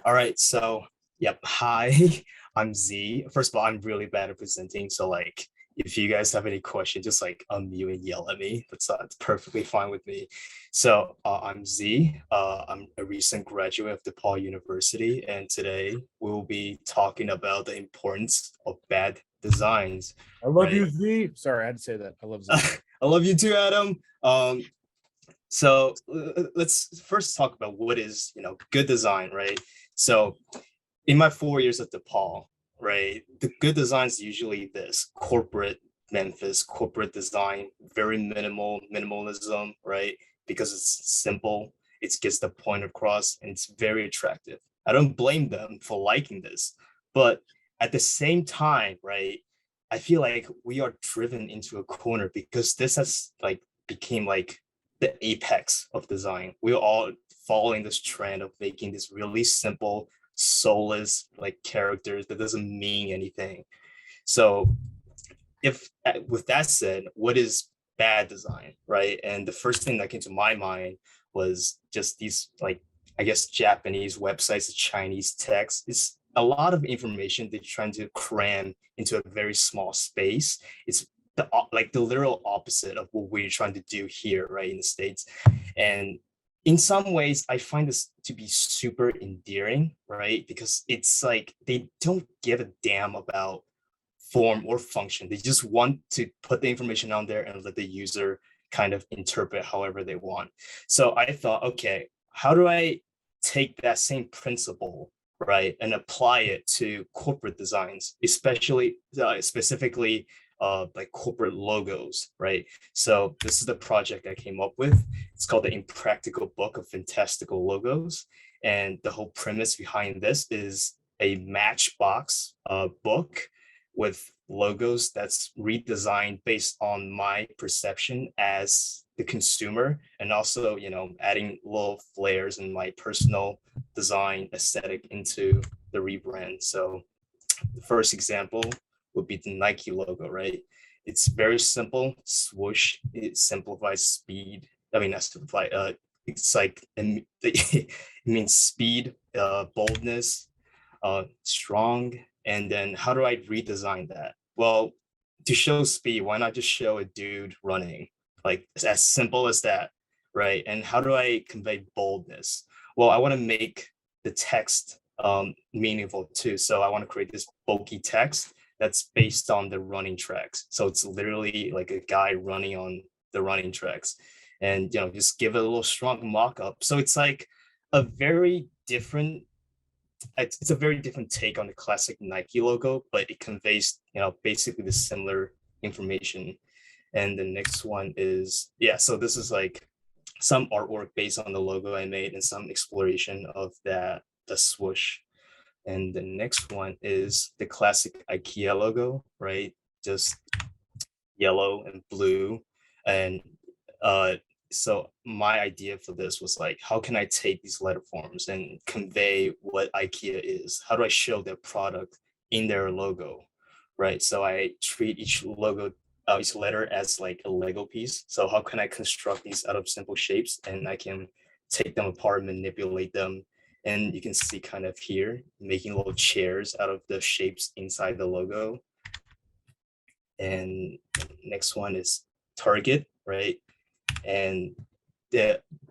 [SPEAKER 9] All right. So, yep. Hi, I'm Z. First of all, I'm really bad at presenting. So like, if you guys have any questions, just like unmute and yell at me. That's perfectly fine with me. So I'm Z. I'm a recent graduate of DePaul University. And today we'll be talking about the importance of bad designs.
[SPEAKER 2] I love you, Z. Sorry, I had to say that. I love Z.
[SPEAKER 9] I love you too, Adam. So let's first talk about what is, good design, right? So in my 4 years at DePaul, right, the good design is usually this corporate Memphis, corporate design, very minimalism, right? Because it's simple, it gets the point across, and it's very attractive. I don't blame them for liking this, but at the same time, right, I feel like we are driven into a corner because this has like became like the apex of design. We're all following this trend of making this really simple, soulless like characters that doesn't mean anything. So if with that said, what is bad design, right? And the first thing that came to my mind was just these like, I guess, Japanese websites, Chinese text. It's a lot of information they're trying to cram into a very small space. It's the literal opposite of what we're trying to do here, right, in the States. And in some ways, I find this to be super endearing, right? Because it's like they don't give a damn about form or function. They just want to put the information on there and let the user kind of interpret however they want. So I thought, okay, how do I take that same principle, right, and apply it to corporate designs, especially specifically like corporate logos, right? So this is the project I came up with. It's called the Impractical Book of Fantastical Logos. And the whole premise behind this is a matchbox book with logos that's redesigned based on my perception as the consumer, and also, adding little flares and my personal design aesthetic into the rebrand. So the first example would be the Nike logo, right? It's very simple, swoosh. It simplifies speed. I mean, not simplify. It's like it means speed, boldness, strong. And then how do I redesign that? Well, to show speed, why not just show a dude running? Like it's as simple as that, right? And how do I convey boldness? Well, I want to make the text meaningful too. So I want to create this bulky text that's based on the running tracks. So it's literally like a guy running on the running tracks, and just give it a little strong mock-up. So it's like a very different, it's a very different take on the classic Nike logo, but it conveys, basically the similar information. And the next one is, so this is like some artwork based on the logo I made and some exploration of the swoosh. And the next one is the classic IKEA logo, right? Just yellow and blue. And so my idea for this was like, how can I take these letter forms and convey what IKEA is? How do I show their product in their logo, right? So I treat each logo, each letter as like a Lego piece. So how can I construct these out of simple shapes, and I can take them apart, manipulate them. And you can see kind of here, making little chairs out of the shapes inside the logo. And next one is Target, right? And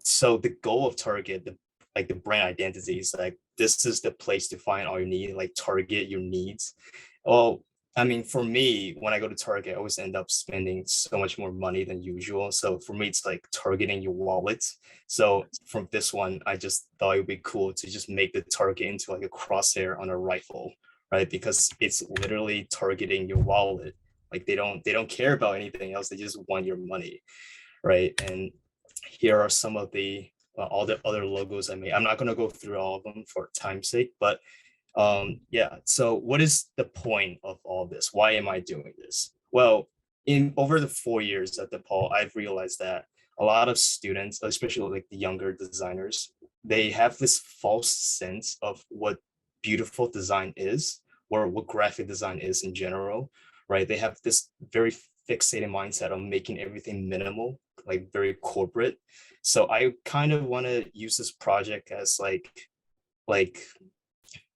[SPEAKER 9] so the goal of Target, the like the brand identity is like, this is the place to find all you need, like target your needs. Well, I mean, for me, when I go to Target, I always end up spending so much more money than usual. So for me, it's like targeting your wallet. So from this one, I just thought it would be cool to just make the target into like a crosshair on a rifle, right? Because it's literally targeting your wallet. Like they don't care about anything else. They just want your money, right? And here are some of the all the other logos I made. I'm not going to go through all of them for time's sake, but yeah. So what is the point of all this? Why am I doing this? Well, in over the 4 years at DePaul, I've realized that a lot of students, especially like the younger designers, they have this false sense of what beautiful design is, or what graphic design is in general, right? They have this very fixated mindset on making everything minimal, like very corporate. So I kind of want to use this project as like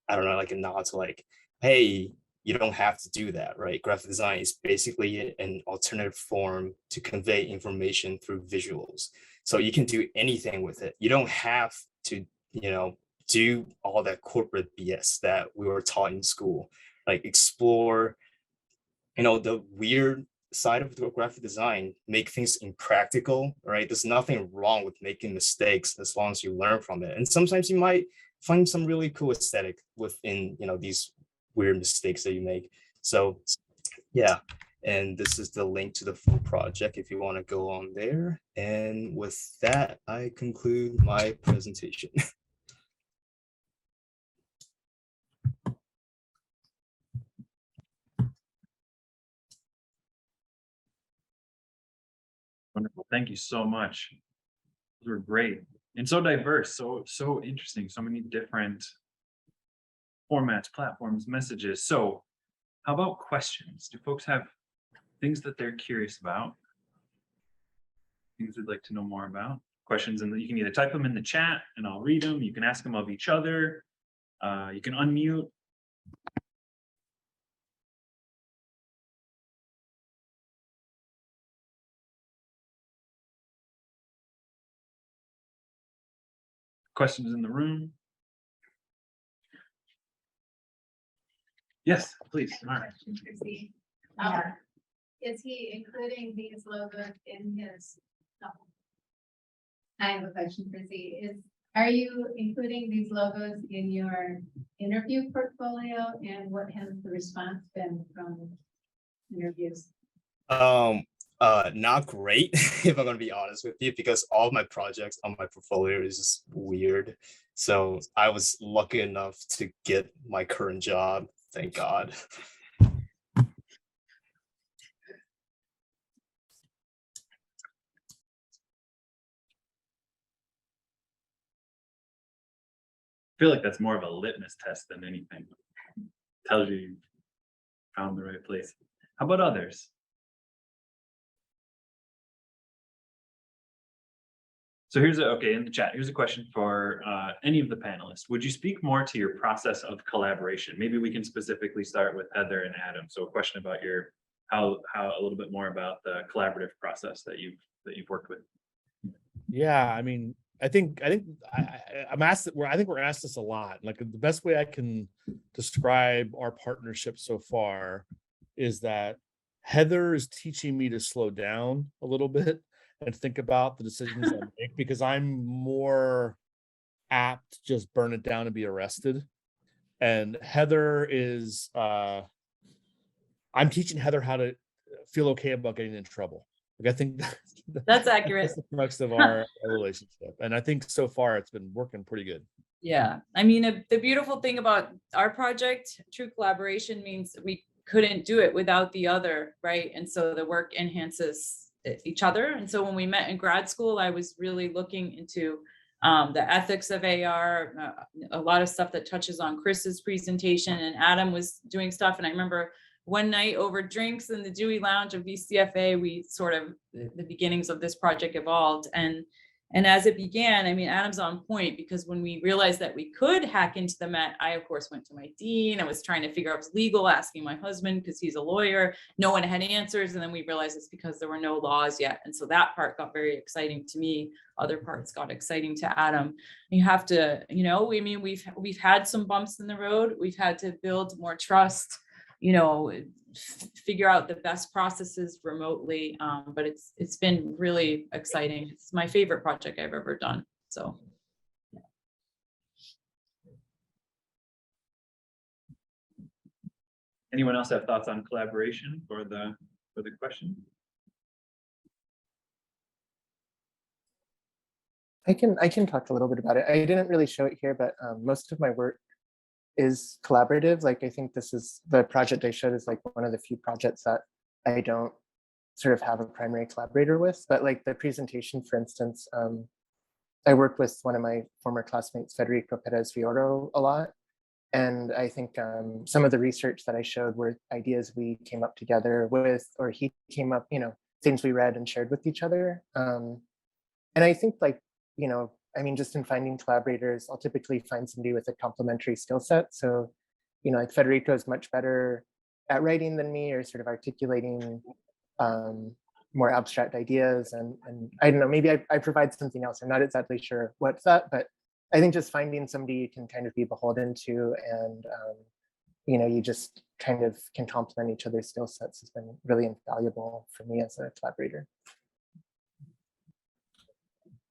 [SPEAKER 9] I don't know, like a nod to like, hey, you don't have to do that, right? Graphic design is basically an alternative form to convey information through visuals. So you can do anything with it. You don't have to, do all that corporate BS that we were taught in school. Like explore, the weird side of the graphic design, make things impractical, right? There's nothing wrong with making mistakes as long as you learn from it. And sometimes you might find some really cool aesthetic within, these weird mistakes that you make. So yeah, and this is the link to the full project if you want to go on there. And with that, I conclude my presentation.
[SPEAKER 5] Wonderful. Thank you so much. Those were great and so diverse, so interesting. So many different formats, platforms, messages. So how about questions? Do folks have things that they're curious about? Things they'd like to know more about? Questions, and you can either type them in the chat and I'll read them. You can ask them of each other. You can unmute. Questions in the room? Yes, please. All right.
[SPEAKER 10] Is he including these logos in his? No. I have a question for Z. Are you including these logos in your interview portfolio, and what has the response been from interviews?
[SPEAKER 9] Not great, if I'm gonna be honest with you, because all of my projects on my portfolio is just weird. So I was lucky enough to get my current job, thank God.
[SPEAKER 5] I feel like that's more of a litmus test than anything. Tells you you found the right place. How about others? So here's in the chat, here's a question for any of the panelists. Would you speak more to your process of collaboration? Maybe we can specifically start with Heather and Adam. So a question about how a little bit more about the collaborative process that you've worked with.
[SPEAKER 2] Yeah, I mean, I think I'm asked. I think we're asked this a lot. Like the best way I can describe our partnership so far is that Heather is teaching me to slow down a little bit and think about the decisions I make, because I'm more apt to just burn it down and be arrested. And Heather is, I'm teaching Heather how to feel okay about getting in trouble. Like I think
[SPEAKER 1] that's accurate.
[SPEAKER 2] That's the crux of our relationship. And I think so far it's been working pretty good.
[SPEAKER 1] Yeah. I mean, the beautiful thing about our project, true collaboration, means we couldn't do it without the other, right? And so the work enhances each other. And so when we met in grad school, I was really looking into the ethics of AR, a lot of stuff that touches on Chris's presentation, and Adam was doing stuff. And I remember one night over drinks in the Dewey Lounge of VCFA, we sort of, the beginnings of this project evolved. And And as it began, I mean, Adam's on point, because when we realized that we could hack into the Met, I, of course, went to my dean. I was trying to figure out if it was legal, asking my husband, because he's a lawyer. No one had answers. And then we realized it's because there were no laws yet. And so that part got very exciting to me. Other parts got exciting to Adam. You have to, I mean, we've had some bumps in the road. We've had to build more trust, figure out the best processes remotely. But it's been really exciting. It's my favorite project I've ever done. So.
[SPEAKER 5] Anyone else have thoughts on collaboration for the question?
[SPEAKER 6] I can talk a little bit about it. I didn't really show it here, but most of my work is collaborative. Like, I think this is the project I showed is like one of the few projects that I don't sort of have a primary collaborator with. But like the presentation, for instance, I worked with one of my former classmates, Federico Perez Fioro, a lot. And I think some of the research that I showed were ideas we came up together with, or he came up, things we read and shared with each other. And I think like, I mean, just in finding collaborators, I'll typically find somebody with a complementary skill set. So, like Federico is much better at writing than me, or sort of articulating more abstract ideas. And I don't know, maybe I provide something else. I'm not exactly sure what's that, but I think just finding somebody you can kind of be beholden to, and you just kind of can complement each other's skill sets has been really invaluable for me as a collaborator.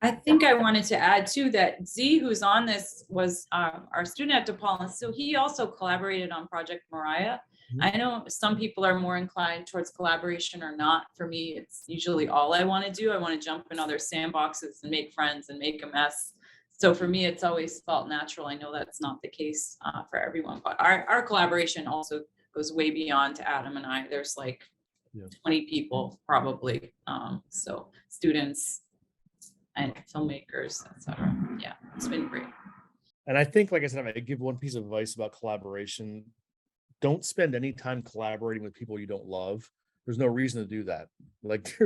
[SPEAKER 1] I think I wanted to add too that Z, who's on this, was our student at DePaul, and so he also collaborated on Project Mariah. I know some people are more inclined towards collaboration or not. For me, it's usually all I want to do. I want to jump in other sandboxes and make friends and make a mess. So for me, it's always felt natural. I know that's not the case for everyone, but our collaboration also goes way beyond to Adam and I. There's like 20 people probably. So students and filmmakers, etc. Yeah, it's been great.
[SPEAKER 2] And I think, like I said, I give one piece of advice about collaboration. Don't spend any time collaborating with people you don't love. There's no reason to do that. Like,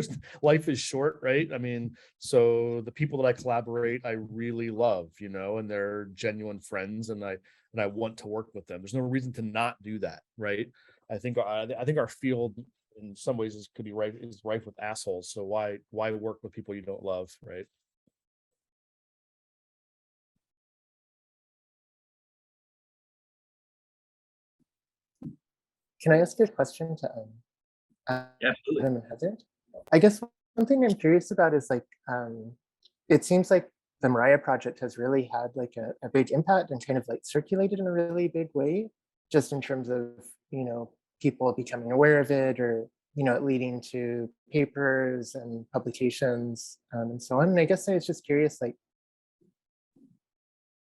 [SPEAKER 2] life is short, right? I mean, so the people that I collaborate, I really love, and they're genuine friends, and I want to work with them. There's no reason to not do that, right? I think our field in some ways is rife with assholes. So why work with people you don't love, right?
[SPEAKER 6] Can I ask you a question to
[SPEAKER 5] Yeah, absolutely.
[SPEAKER 6] Adam and Heather? I guess one thing I'm curious about is like, it seems like the Mariah project has really had like a big impact and kind of like circulated in a really big way, just in terms of, people becoming aware of it, or, it leading to papers and publications and so on. And I guess I was just curious, like,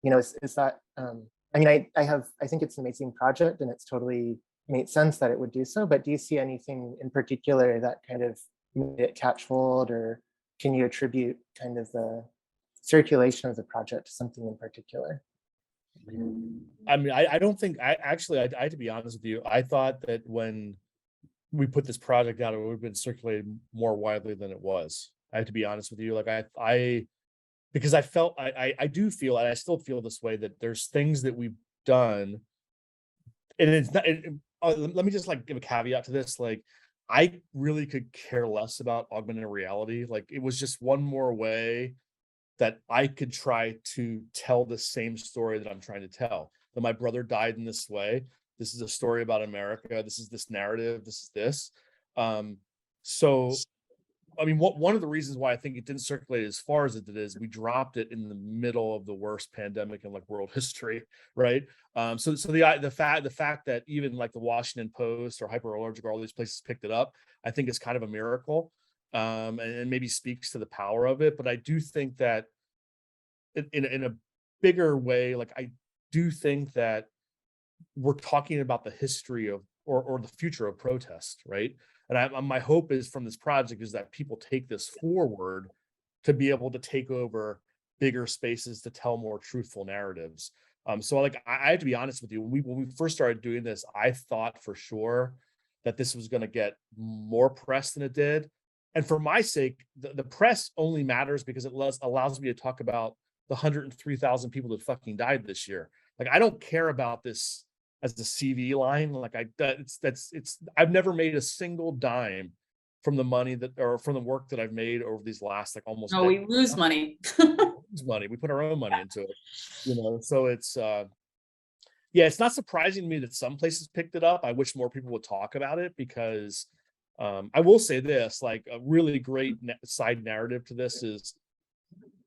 [SPEAKER 6] is that, I mean, I think it's an amazing project, and it's totally made sense that it would do so, but do you see anything in particular that kind of made it catch hold, or can you attribute kind of the circulation of the project to something in particular?
[SPEAKER 2] I mean, I don't think, I had to be honest with you, I thought that when we put this project out, it would have been circulated more widely than it was. I have to be honest with you. Like because I felt, I do feel, and I still feel this way, that there's things that we've done, and it's not, let me just like give a caveat to this. Like, I really could care less about augmented reality. Like, it was just one more way that I could try to tell the same story that I'm trying to tell. That my brother died in this way. This is a story about America. This is this narrative. This is this. So, I mean, one of the reasons why I think it didn't circulate as far as it did is we dropped it in the middle of the worst pandemic in like world history, right? So the fact that even like the Washington Post or Hyperallergic or all these places picked it up, I think is kind of a miracle, and maybe speaks to the power of it. But I do think that in a bigger way, like, I do think that we're talking about the history of or the future of protest, right? And my hope is from this project is that people take this forward to be able to take over bigger spaces to tell more truthful narratives. So like, I have to be honest with you, when we first started doing this, I thought for sure that this was going to get more press than it did. And for my sake, the press only matters because it allows me to talk about the 103,000 people that fucking died this year. Like, I don't care about this as the CV line. Like, I've never made a single dime from the money or from the work that I've made over these last like almost.
[SPEAKER 1] No, we lose money.
[SPEAKER 2] Money. We put our own money into it, so it's yeah, it's not surprising to me that some places picked it up. I wish more people would talk about it because I will say this, like a really great side narrative to this is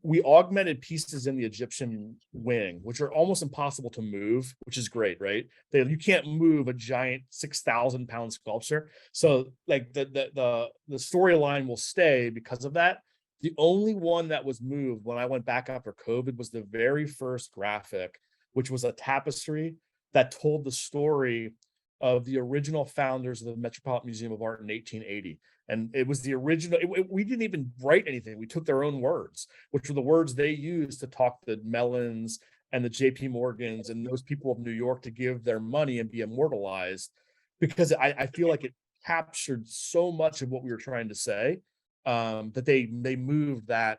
[SPEAKER 2] we augmented pieces in the Egyptian wing, which are almost impossible to move, which is great, right? You can't move a giant 6,000 pound sculpture. So like the storyline will stay because of that. The only one that was moved when I went back after COVID was the very first graphic, which was a tapestry that told the story of the original founders of the Metropolitan Museum of Art in 1880. And it was the original, we didn't even write anything. We took their own words, which were the words they used to talk the Mellons and the JP Morgans and those people of New York to give their money and be immortalized, because I feel like it captured so much of what we were trying to say, that they moved that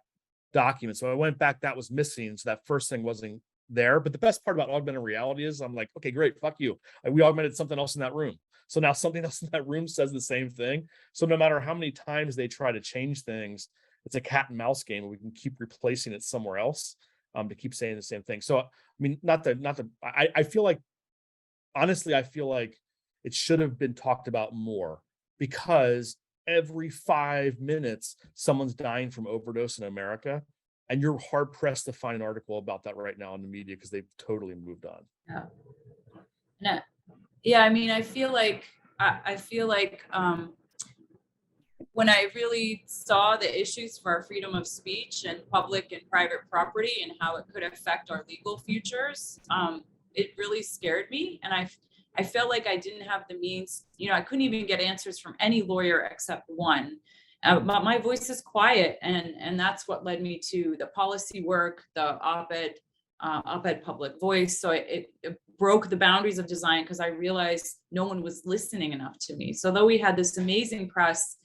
[SPEAKER 2] document. So I went back, that was missing. So that first thing wasn't there. But the best part about augmented reality is I'm like, okay, great, fuck you. We augmented something else in that room. So now something else in that room says the same thing. So no matter how many times they try to change things, it's a cat and mouse game. We can keep replacing it somewhere else to keep saying the same thing. So, I mean, I feel like, honestly, I feel like it should have been talked about more, because every 5 minutes, someone's dying from overdose in America. And you're hard pressed to find an article about that right now in the media because they've totally moved on.
[SPEAKER 1] Yeah. Yeah, I mean, I feel like when I really saw the issues for our freedom of speech and public and private property and how it could affect our legal futures, it really scared me. And I felt like I didn't have the means, I couldn't even get answers from any lawyer except one. But my voice is quiet, and that's what led me to the policy work, the op-ed public voice. So it broke the boundaries of design because I realized no one was listening enough to me. So though we had this amazing press,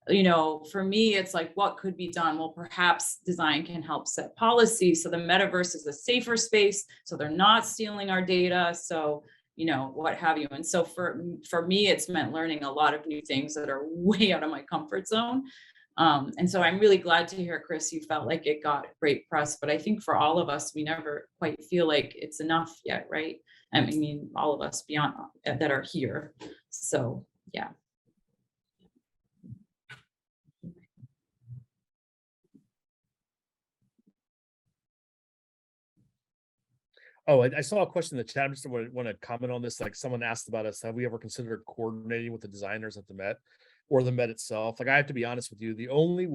[SPEAKER 1] for me, it's like, what could be done? Well, perhaps design can help set policy. So the metaverse is a safer space. So they're not stealing our data. So, what have you. And so for me, it's meant learning a lot of new things that are way out of my comfort zone. And so I'm really glad to hear, Chris, you felt like it got great press, but I think for all of us, we never quite feel like it's enough yet, right? I mean, all of us beyond that are here. So, yeah.
[SPEAKER 2] Oh, I saw a question in the chat. I just want to comment on this. Like, someone asked about us. Have we ever considered coordinating with the designers at the Met or the Met itself? Like, I have to be honest with you. The only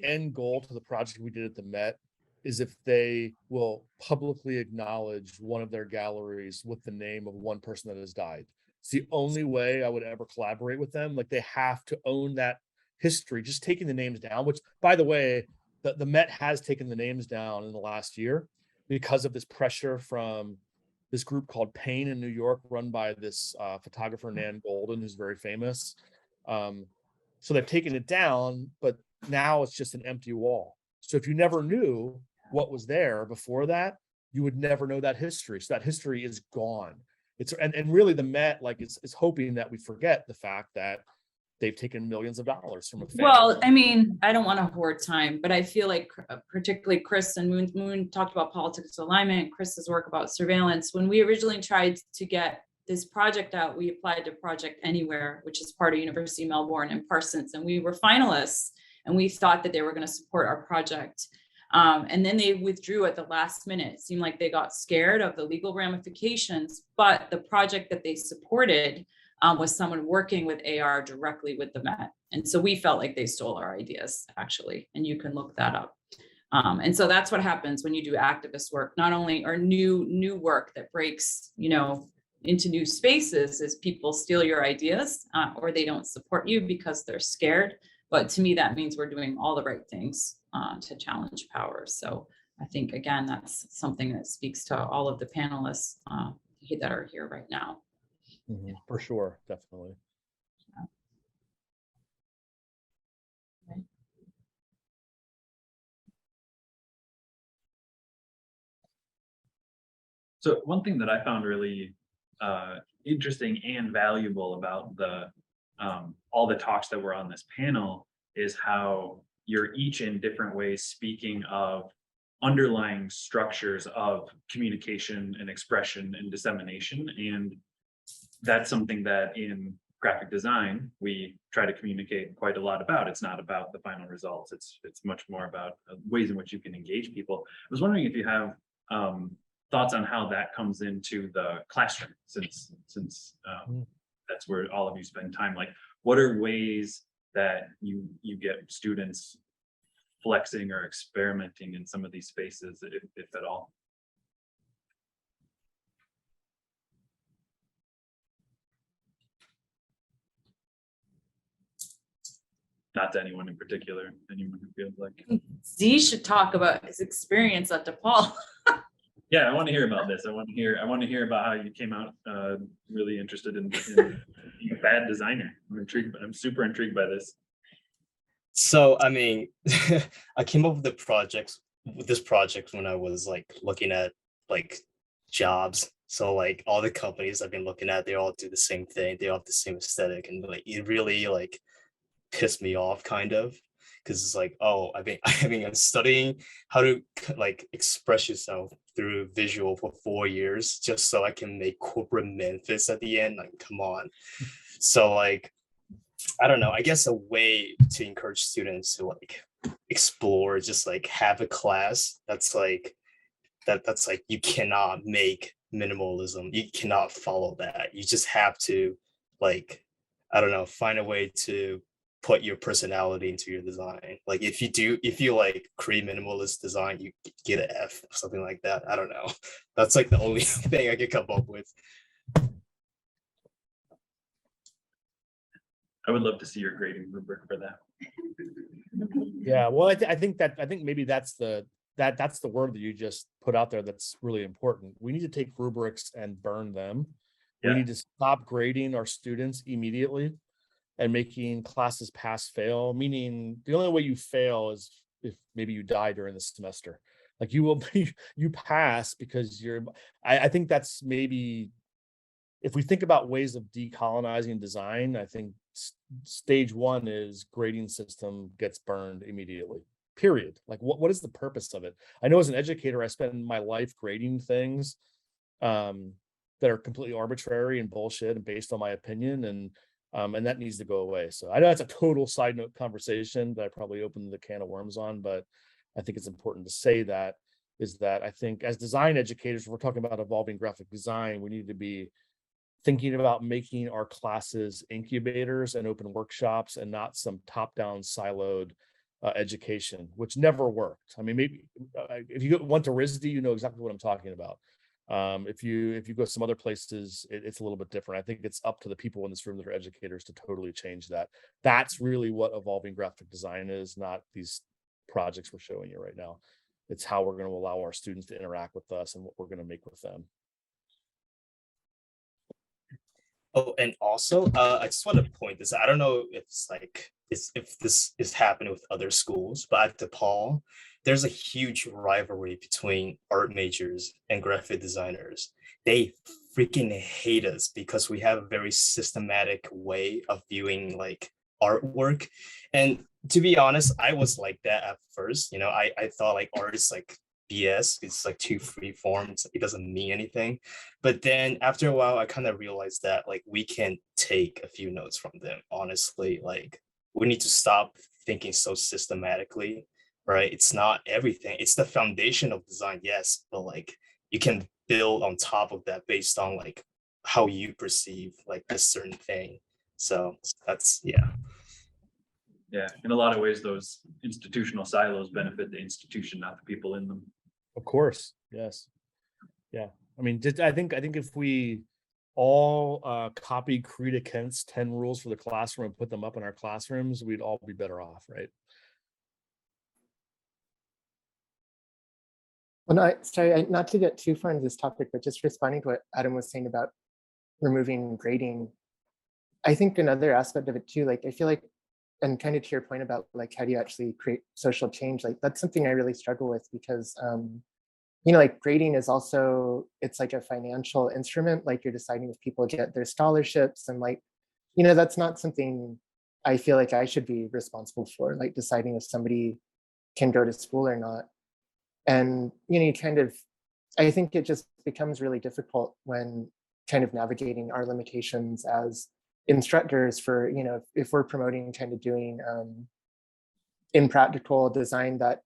[SPEAKER 2] end goal to the project we did at the Met is if they will publicly acknowledge one of their galleries with the name of one person that has died. It's the only way I would ever collaborate with them. Like, they have to own that history. Just taking the names down, which, by the way, the Met has taken the names down in the last year, because of this pressure from this group called Pain in New York, run by this photographer, Nan Golden, who's very famous. So they've taken it down, but now it's just an empty wall. So if you never knew what was there before that, you would never know that history. So that history is gone. And really the Met is hoping that we forget the fact that they've taken millions of dollars from a family.
[SPEAKER 1] Well, I mean, I don't want to hoard time, but I feel like particularly Chris and Moon talked about politics alignment, Chris's work about surveillance. When we originally tried to get this project out, we applied to Project Anywhere, which is part of University of Melbourne and Parsons, and we were finalists, and we thought that they were going to support our project. And then they withdrew at the last minute. It seemed like they got scared of the legal ramifications, but the project that they supported was someone working with AR directly with the Met. And so we felt like they stole our ideas, actually, and you can look that up. And so that's what happens when you do activist work, not only or new work that breaks, into new spaces, is people steal your ideas or they don't support you because they're scared. But to me, that means we're doing all the right things to challenge power. So I think, again, that's something that speaks to all of the panelists that are here right now.
[SPEAKER 2] For sure, definitely.
[SPEAKER 5] So one thing that I found really interesting and valuable about the all the talks that were on this panel is how you're each in different ways speaking of underlying structures of communication and expression and dissemination. And that's something that in graphic design we try to communicate quite a lot about. It's not about the final results. It's much more about ways in which you can engage people. I was wondering if you have thoughts on how that comes into the classroom, since that's where all of you spend time. Like, what are ways that you get students flexing or experimenting in some of these spaces, if at all? Not to anyone in particular, anyone who feels like.
[SPEAKER 1] Z should talk about his experience at DePaul.
[SPEAKER 5] Yeah, I want to hear about this. I want to hear about how you came out really interested in being a bad designer. I'm intrigued. I'm super intrigued by this.
[SPEAKER 9] So, I mean, I came up with this project when I was like looking at like jobs. So like all the companies I've been looking at, they all do the same thing. They all have the same aesthetic, and like it really like pissed me off kind of, because it's like, oh, I'm studying how to like express yourself through visual for 4 years just so I can make corporate Memphis at the end. Like, come on. So like, I don't know, I guess a way to encourage students to like explore, just like have a class that's like you cannot make minimalism, you cannot follow that, you just have to like, I don't know, find a way to put your personality into your design. Like if you like create minimalist design, you get an F or something like that. I don't know, that's like the only thing I could come up with.
[SPEAKER 5] I would love to see your grading rubric for that.
[SPEAKER 2] Yeah, well, I think maybe that's the word that you just put out there that's really important. We need to take rubrics and burn them.
[SPEAKER 5] Yeah.
[SPEAKER 2] We need to stop grading our students immediately and making classes pass fail, meaning the only way you fail is if maybe you die during the semester. Like you pass because I think that's maybe, if we think about ways of decolonizing design, I think stage one is grading system gets burned immediately, period. Like what is the purpose of it? I know as an educator, I spend my life grading things that are completely arbitrary and bullshit and based on my opinion, and that needs to go away. So I know that's a total side note conversation that I probably opened the can of worms on, but I think it's important to say that I think as design educators, if we're talking about evolving graphic design, we need to be thinking about making our classes incubators and open workshops and not some top-down siloed education, which never worked. I mean, maybe if you went to RISD, you know exactly what I'm talking about. If you go some other places, it's a little bit different. I think it's up to the people in this room that are educators to totally change that. That's really what evolving graphic design is, not these projects we're showing you right now. It's how we're going to allow our students to interact with us and what we're going to make with them.
[SPEAKER 9] Oh, and also, I just want to point this out. I don't know if if this is happening with other schools, but at DePaul, there's a huge rivalry between art majors and graphic designers. They freaking hate us because we have a very systematic way of viewing like artwork. And to be honest, I was like that at first. You know, I thought like art is like BS. It's like too free form. It doesn't mean anything. But then after a while, I kind of realized that like we can take a few notes from them. Honestly, like we need to stop thinking so systematically, right? It's not everything. It's the foundation of design, yes, but like you can build on top of that based on like how you perceive like a certain thing. So that's, yeah.
[SPEAKER 5] Yeah, in a lot of ways, those institutional silos benefit the institution, not the people in them.
[SPEAKER 2] Of course, yes, yeah. I mean, I think if we all copied Karita Kent's 10 rules for the classroom and put them up in our classrooms, we'd all be better off, right?
[SPEAKER 6] Well, no, sorry, not to get too far into this topic, but just responding to what Adam was saying about removing grading. I think another aspect of it too, like I feel like, and kind of to your point about like how do you actually create social change, like that's something I really struggle with because you know, like grading is also, it's like a financial instrument, like you're deciding if people get their scholarships, and like, you know, that's not something I feel like I should be responsible for, like deciding if somebody can go to school or not. And, you know, you kind of, I think it just becomes really difficult when kind of navigating our limitations as instructors for, you know, if we're promoting kind of doing impractical design that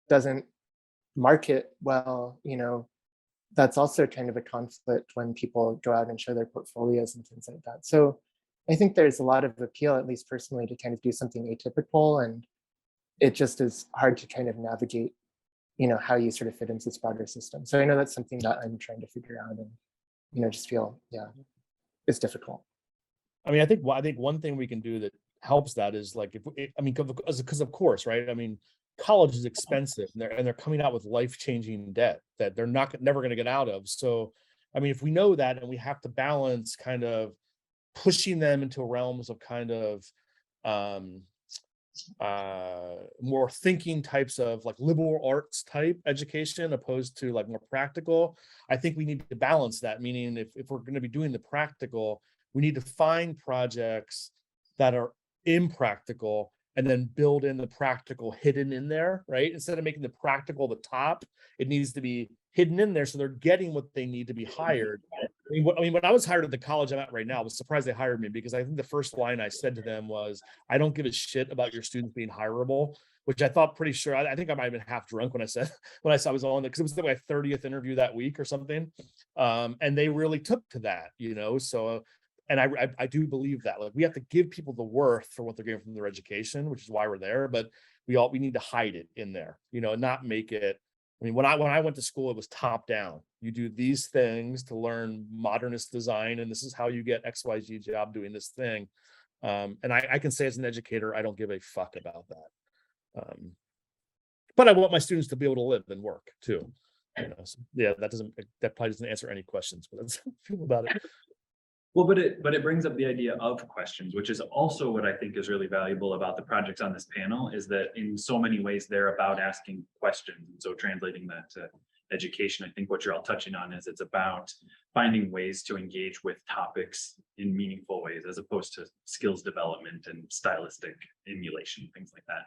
[SPEAKER 6] doesn't market well, you know, that's also kind of a conflict when people go out and show their portfolios and things like that. So I think there's a lot of appeal, at least personally, to kind of do something atypical, and it just is hard to kind of navigate, you know, how you sort of fit into this broader system. So I know that's something that I'm trying to figure out, and, you know, just feel, yeah, it's difficult.
[SPEAKER 2] I mean, I think one thing we can do that helps that is like, I mean, because of course, right? I mean, college is expensive, and they're coming out with life-changing debt that they're never going to get out of. So, I mean, if we know that, and we have to balance kind of pushing them into realms of kind of more thinking types of like liberal arts type education opposed to like more practical, I think we need to balance that. Meaning if we're going to be doing the practical, we need to find projects that are impractical and then build in the practical hidden in there, right? Instead of making the practical the top, it needs to be hidden in there so they're getting what they need to be hired. I mean, when I was hired at the college I'm at right now, I was surprised they hired me, because I think the first line I said to them was, I don't give a shit about your students being hireable, which I thought pretty sure. I think I might have been half drunk when I said I was on it, because it was my 30th interview that week or something. And they really took to that, you know, so. And I do believe that, like, we have to give people the worth for what they're getting from their education, which is why we're there. But we need to hide it in there, you know, and not make it. I mean, when I went to school, it was top down. You do these things to learn modernist design, and this is how you get XYZ job doing this thing. And I can say as an educator, I don't give a fuck about that. But I want my students to be able to live and work too. You know, so, yeah, that probably doesn't answer any questions, but that's how I feel about it.
[SPEAKER 5] Well, but it brings up the idea of questions, which is also what I think is really valuable about the projects on this panel, is that in so many ways they're about asking questions. And so translating that to education, I think what you're all touching on is it's about finding ways to engage with topics in meaningful ways, as opposed to skills development and stylistic emulation, things like that.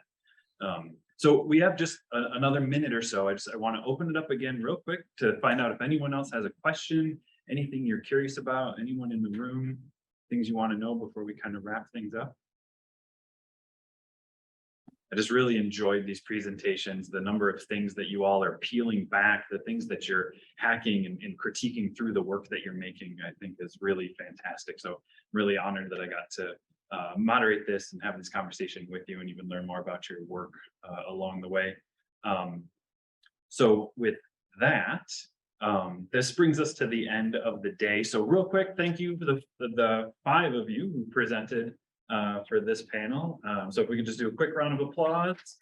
[SPEAKER 5] So we have just another minute or so. I want to open it up again real quick to find out if anyone else has a question. Anything you're curious about, anyone in the room, things you want to know before we kind of wrap things up? I just really enjoyed these presentations, the number of things that you all are peeling back, the things that you're hacking and critiquing through the work that you're making, I think is really fantastic. So I'm really honored that I got to moderate this and have this conversation with you and even learn more about your work along the way. So with that, this brings us to the end of the day. So real quick, thank you for the 5 of you who presented for this panel. So if we could just do a quick round of applause.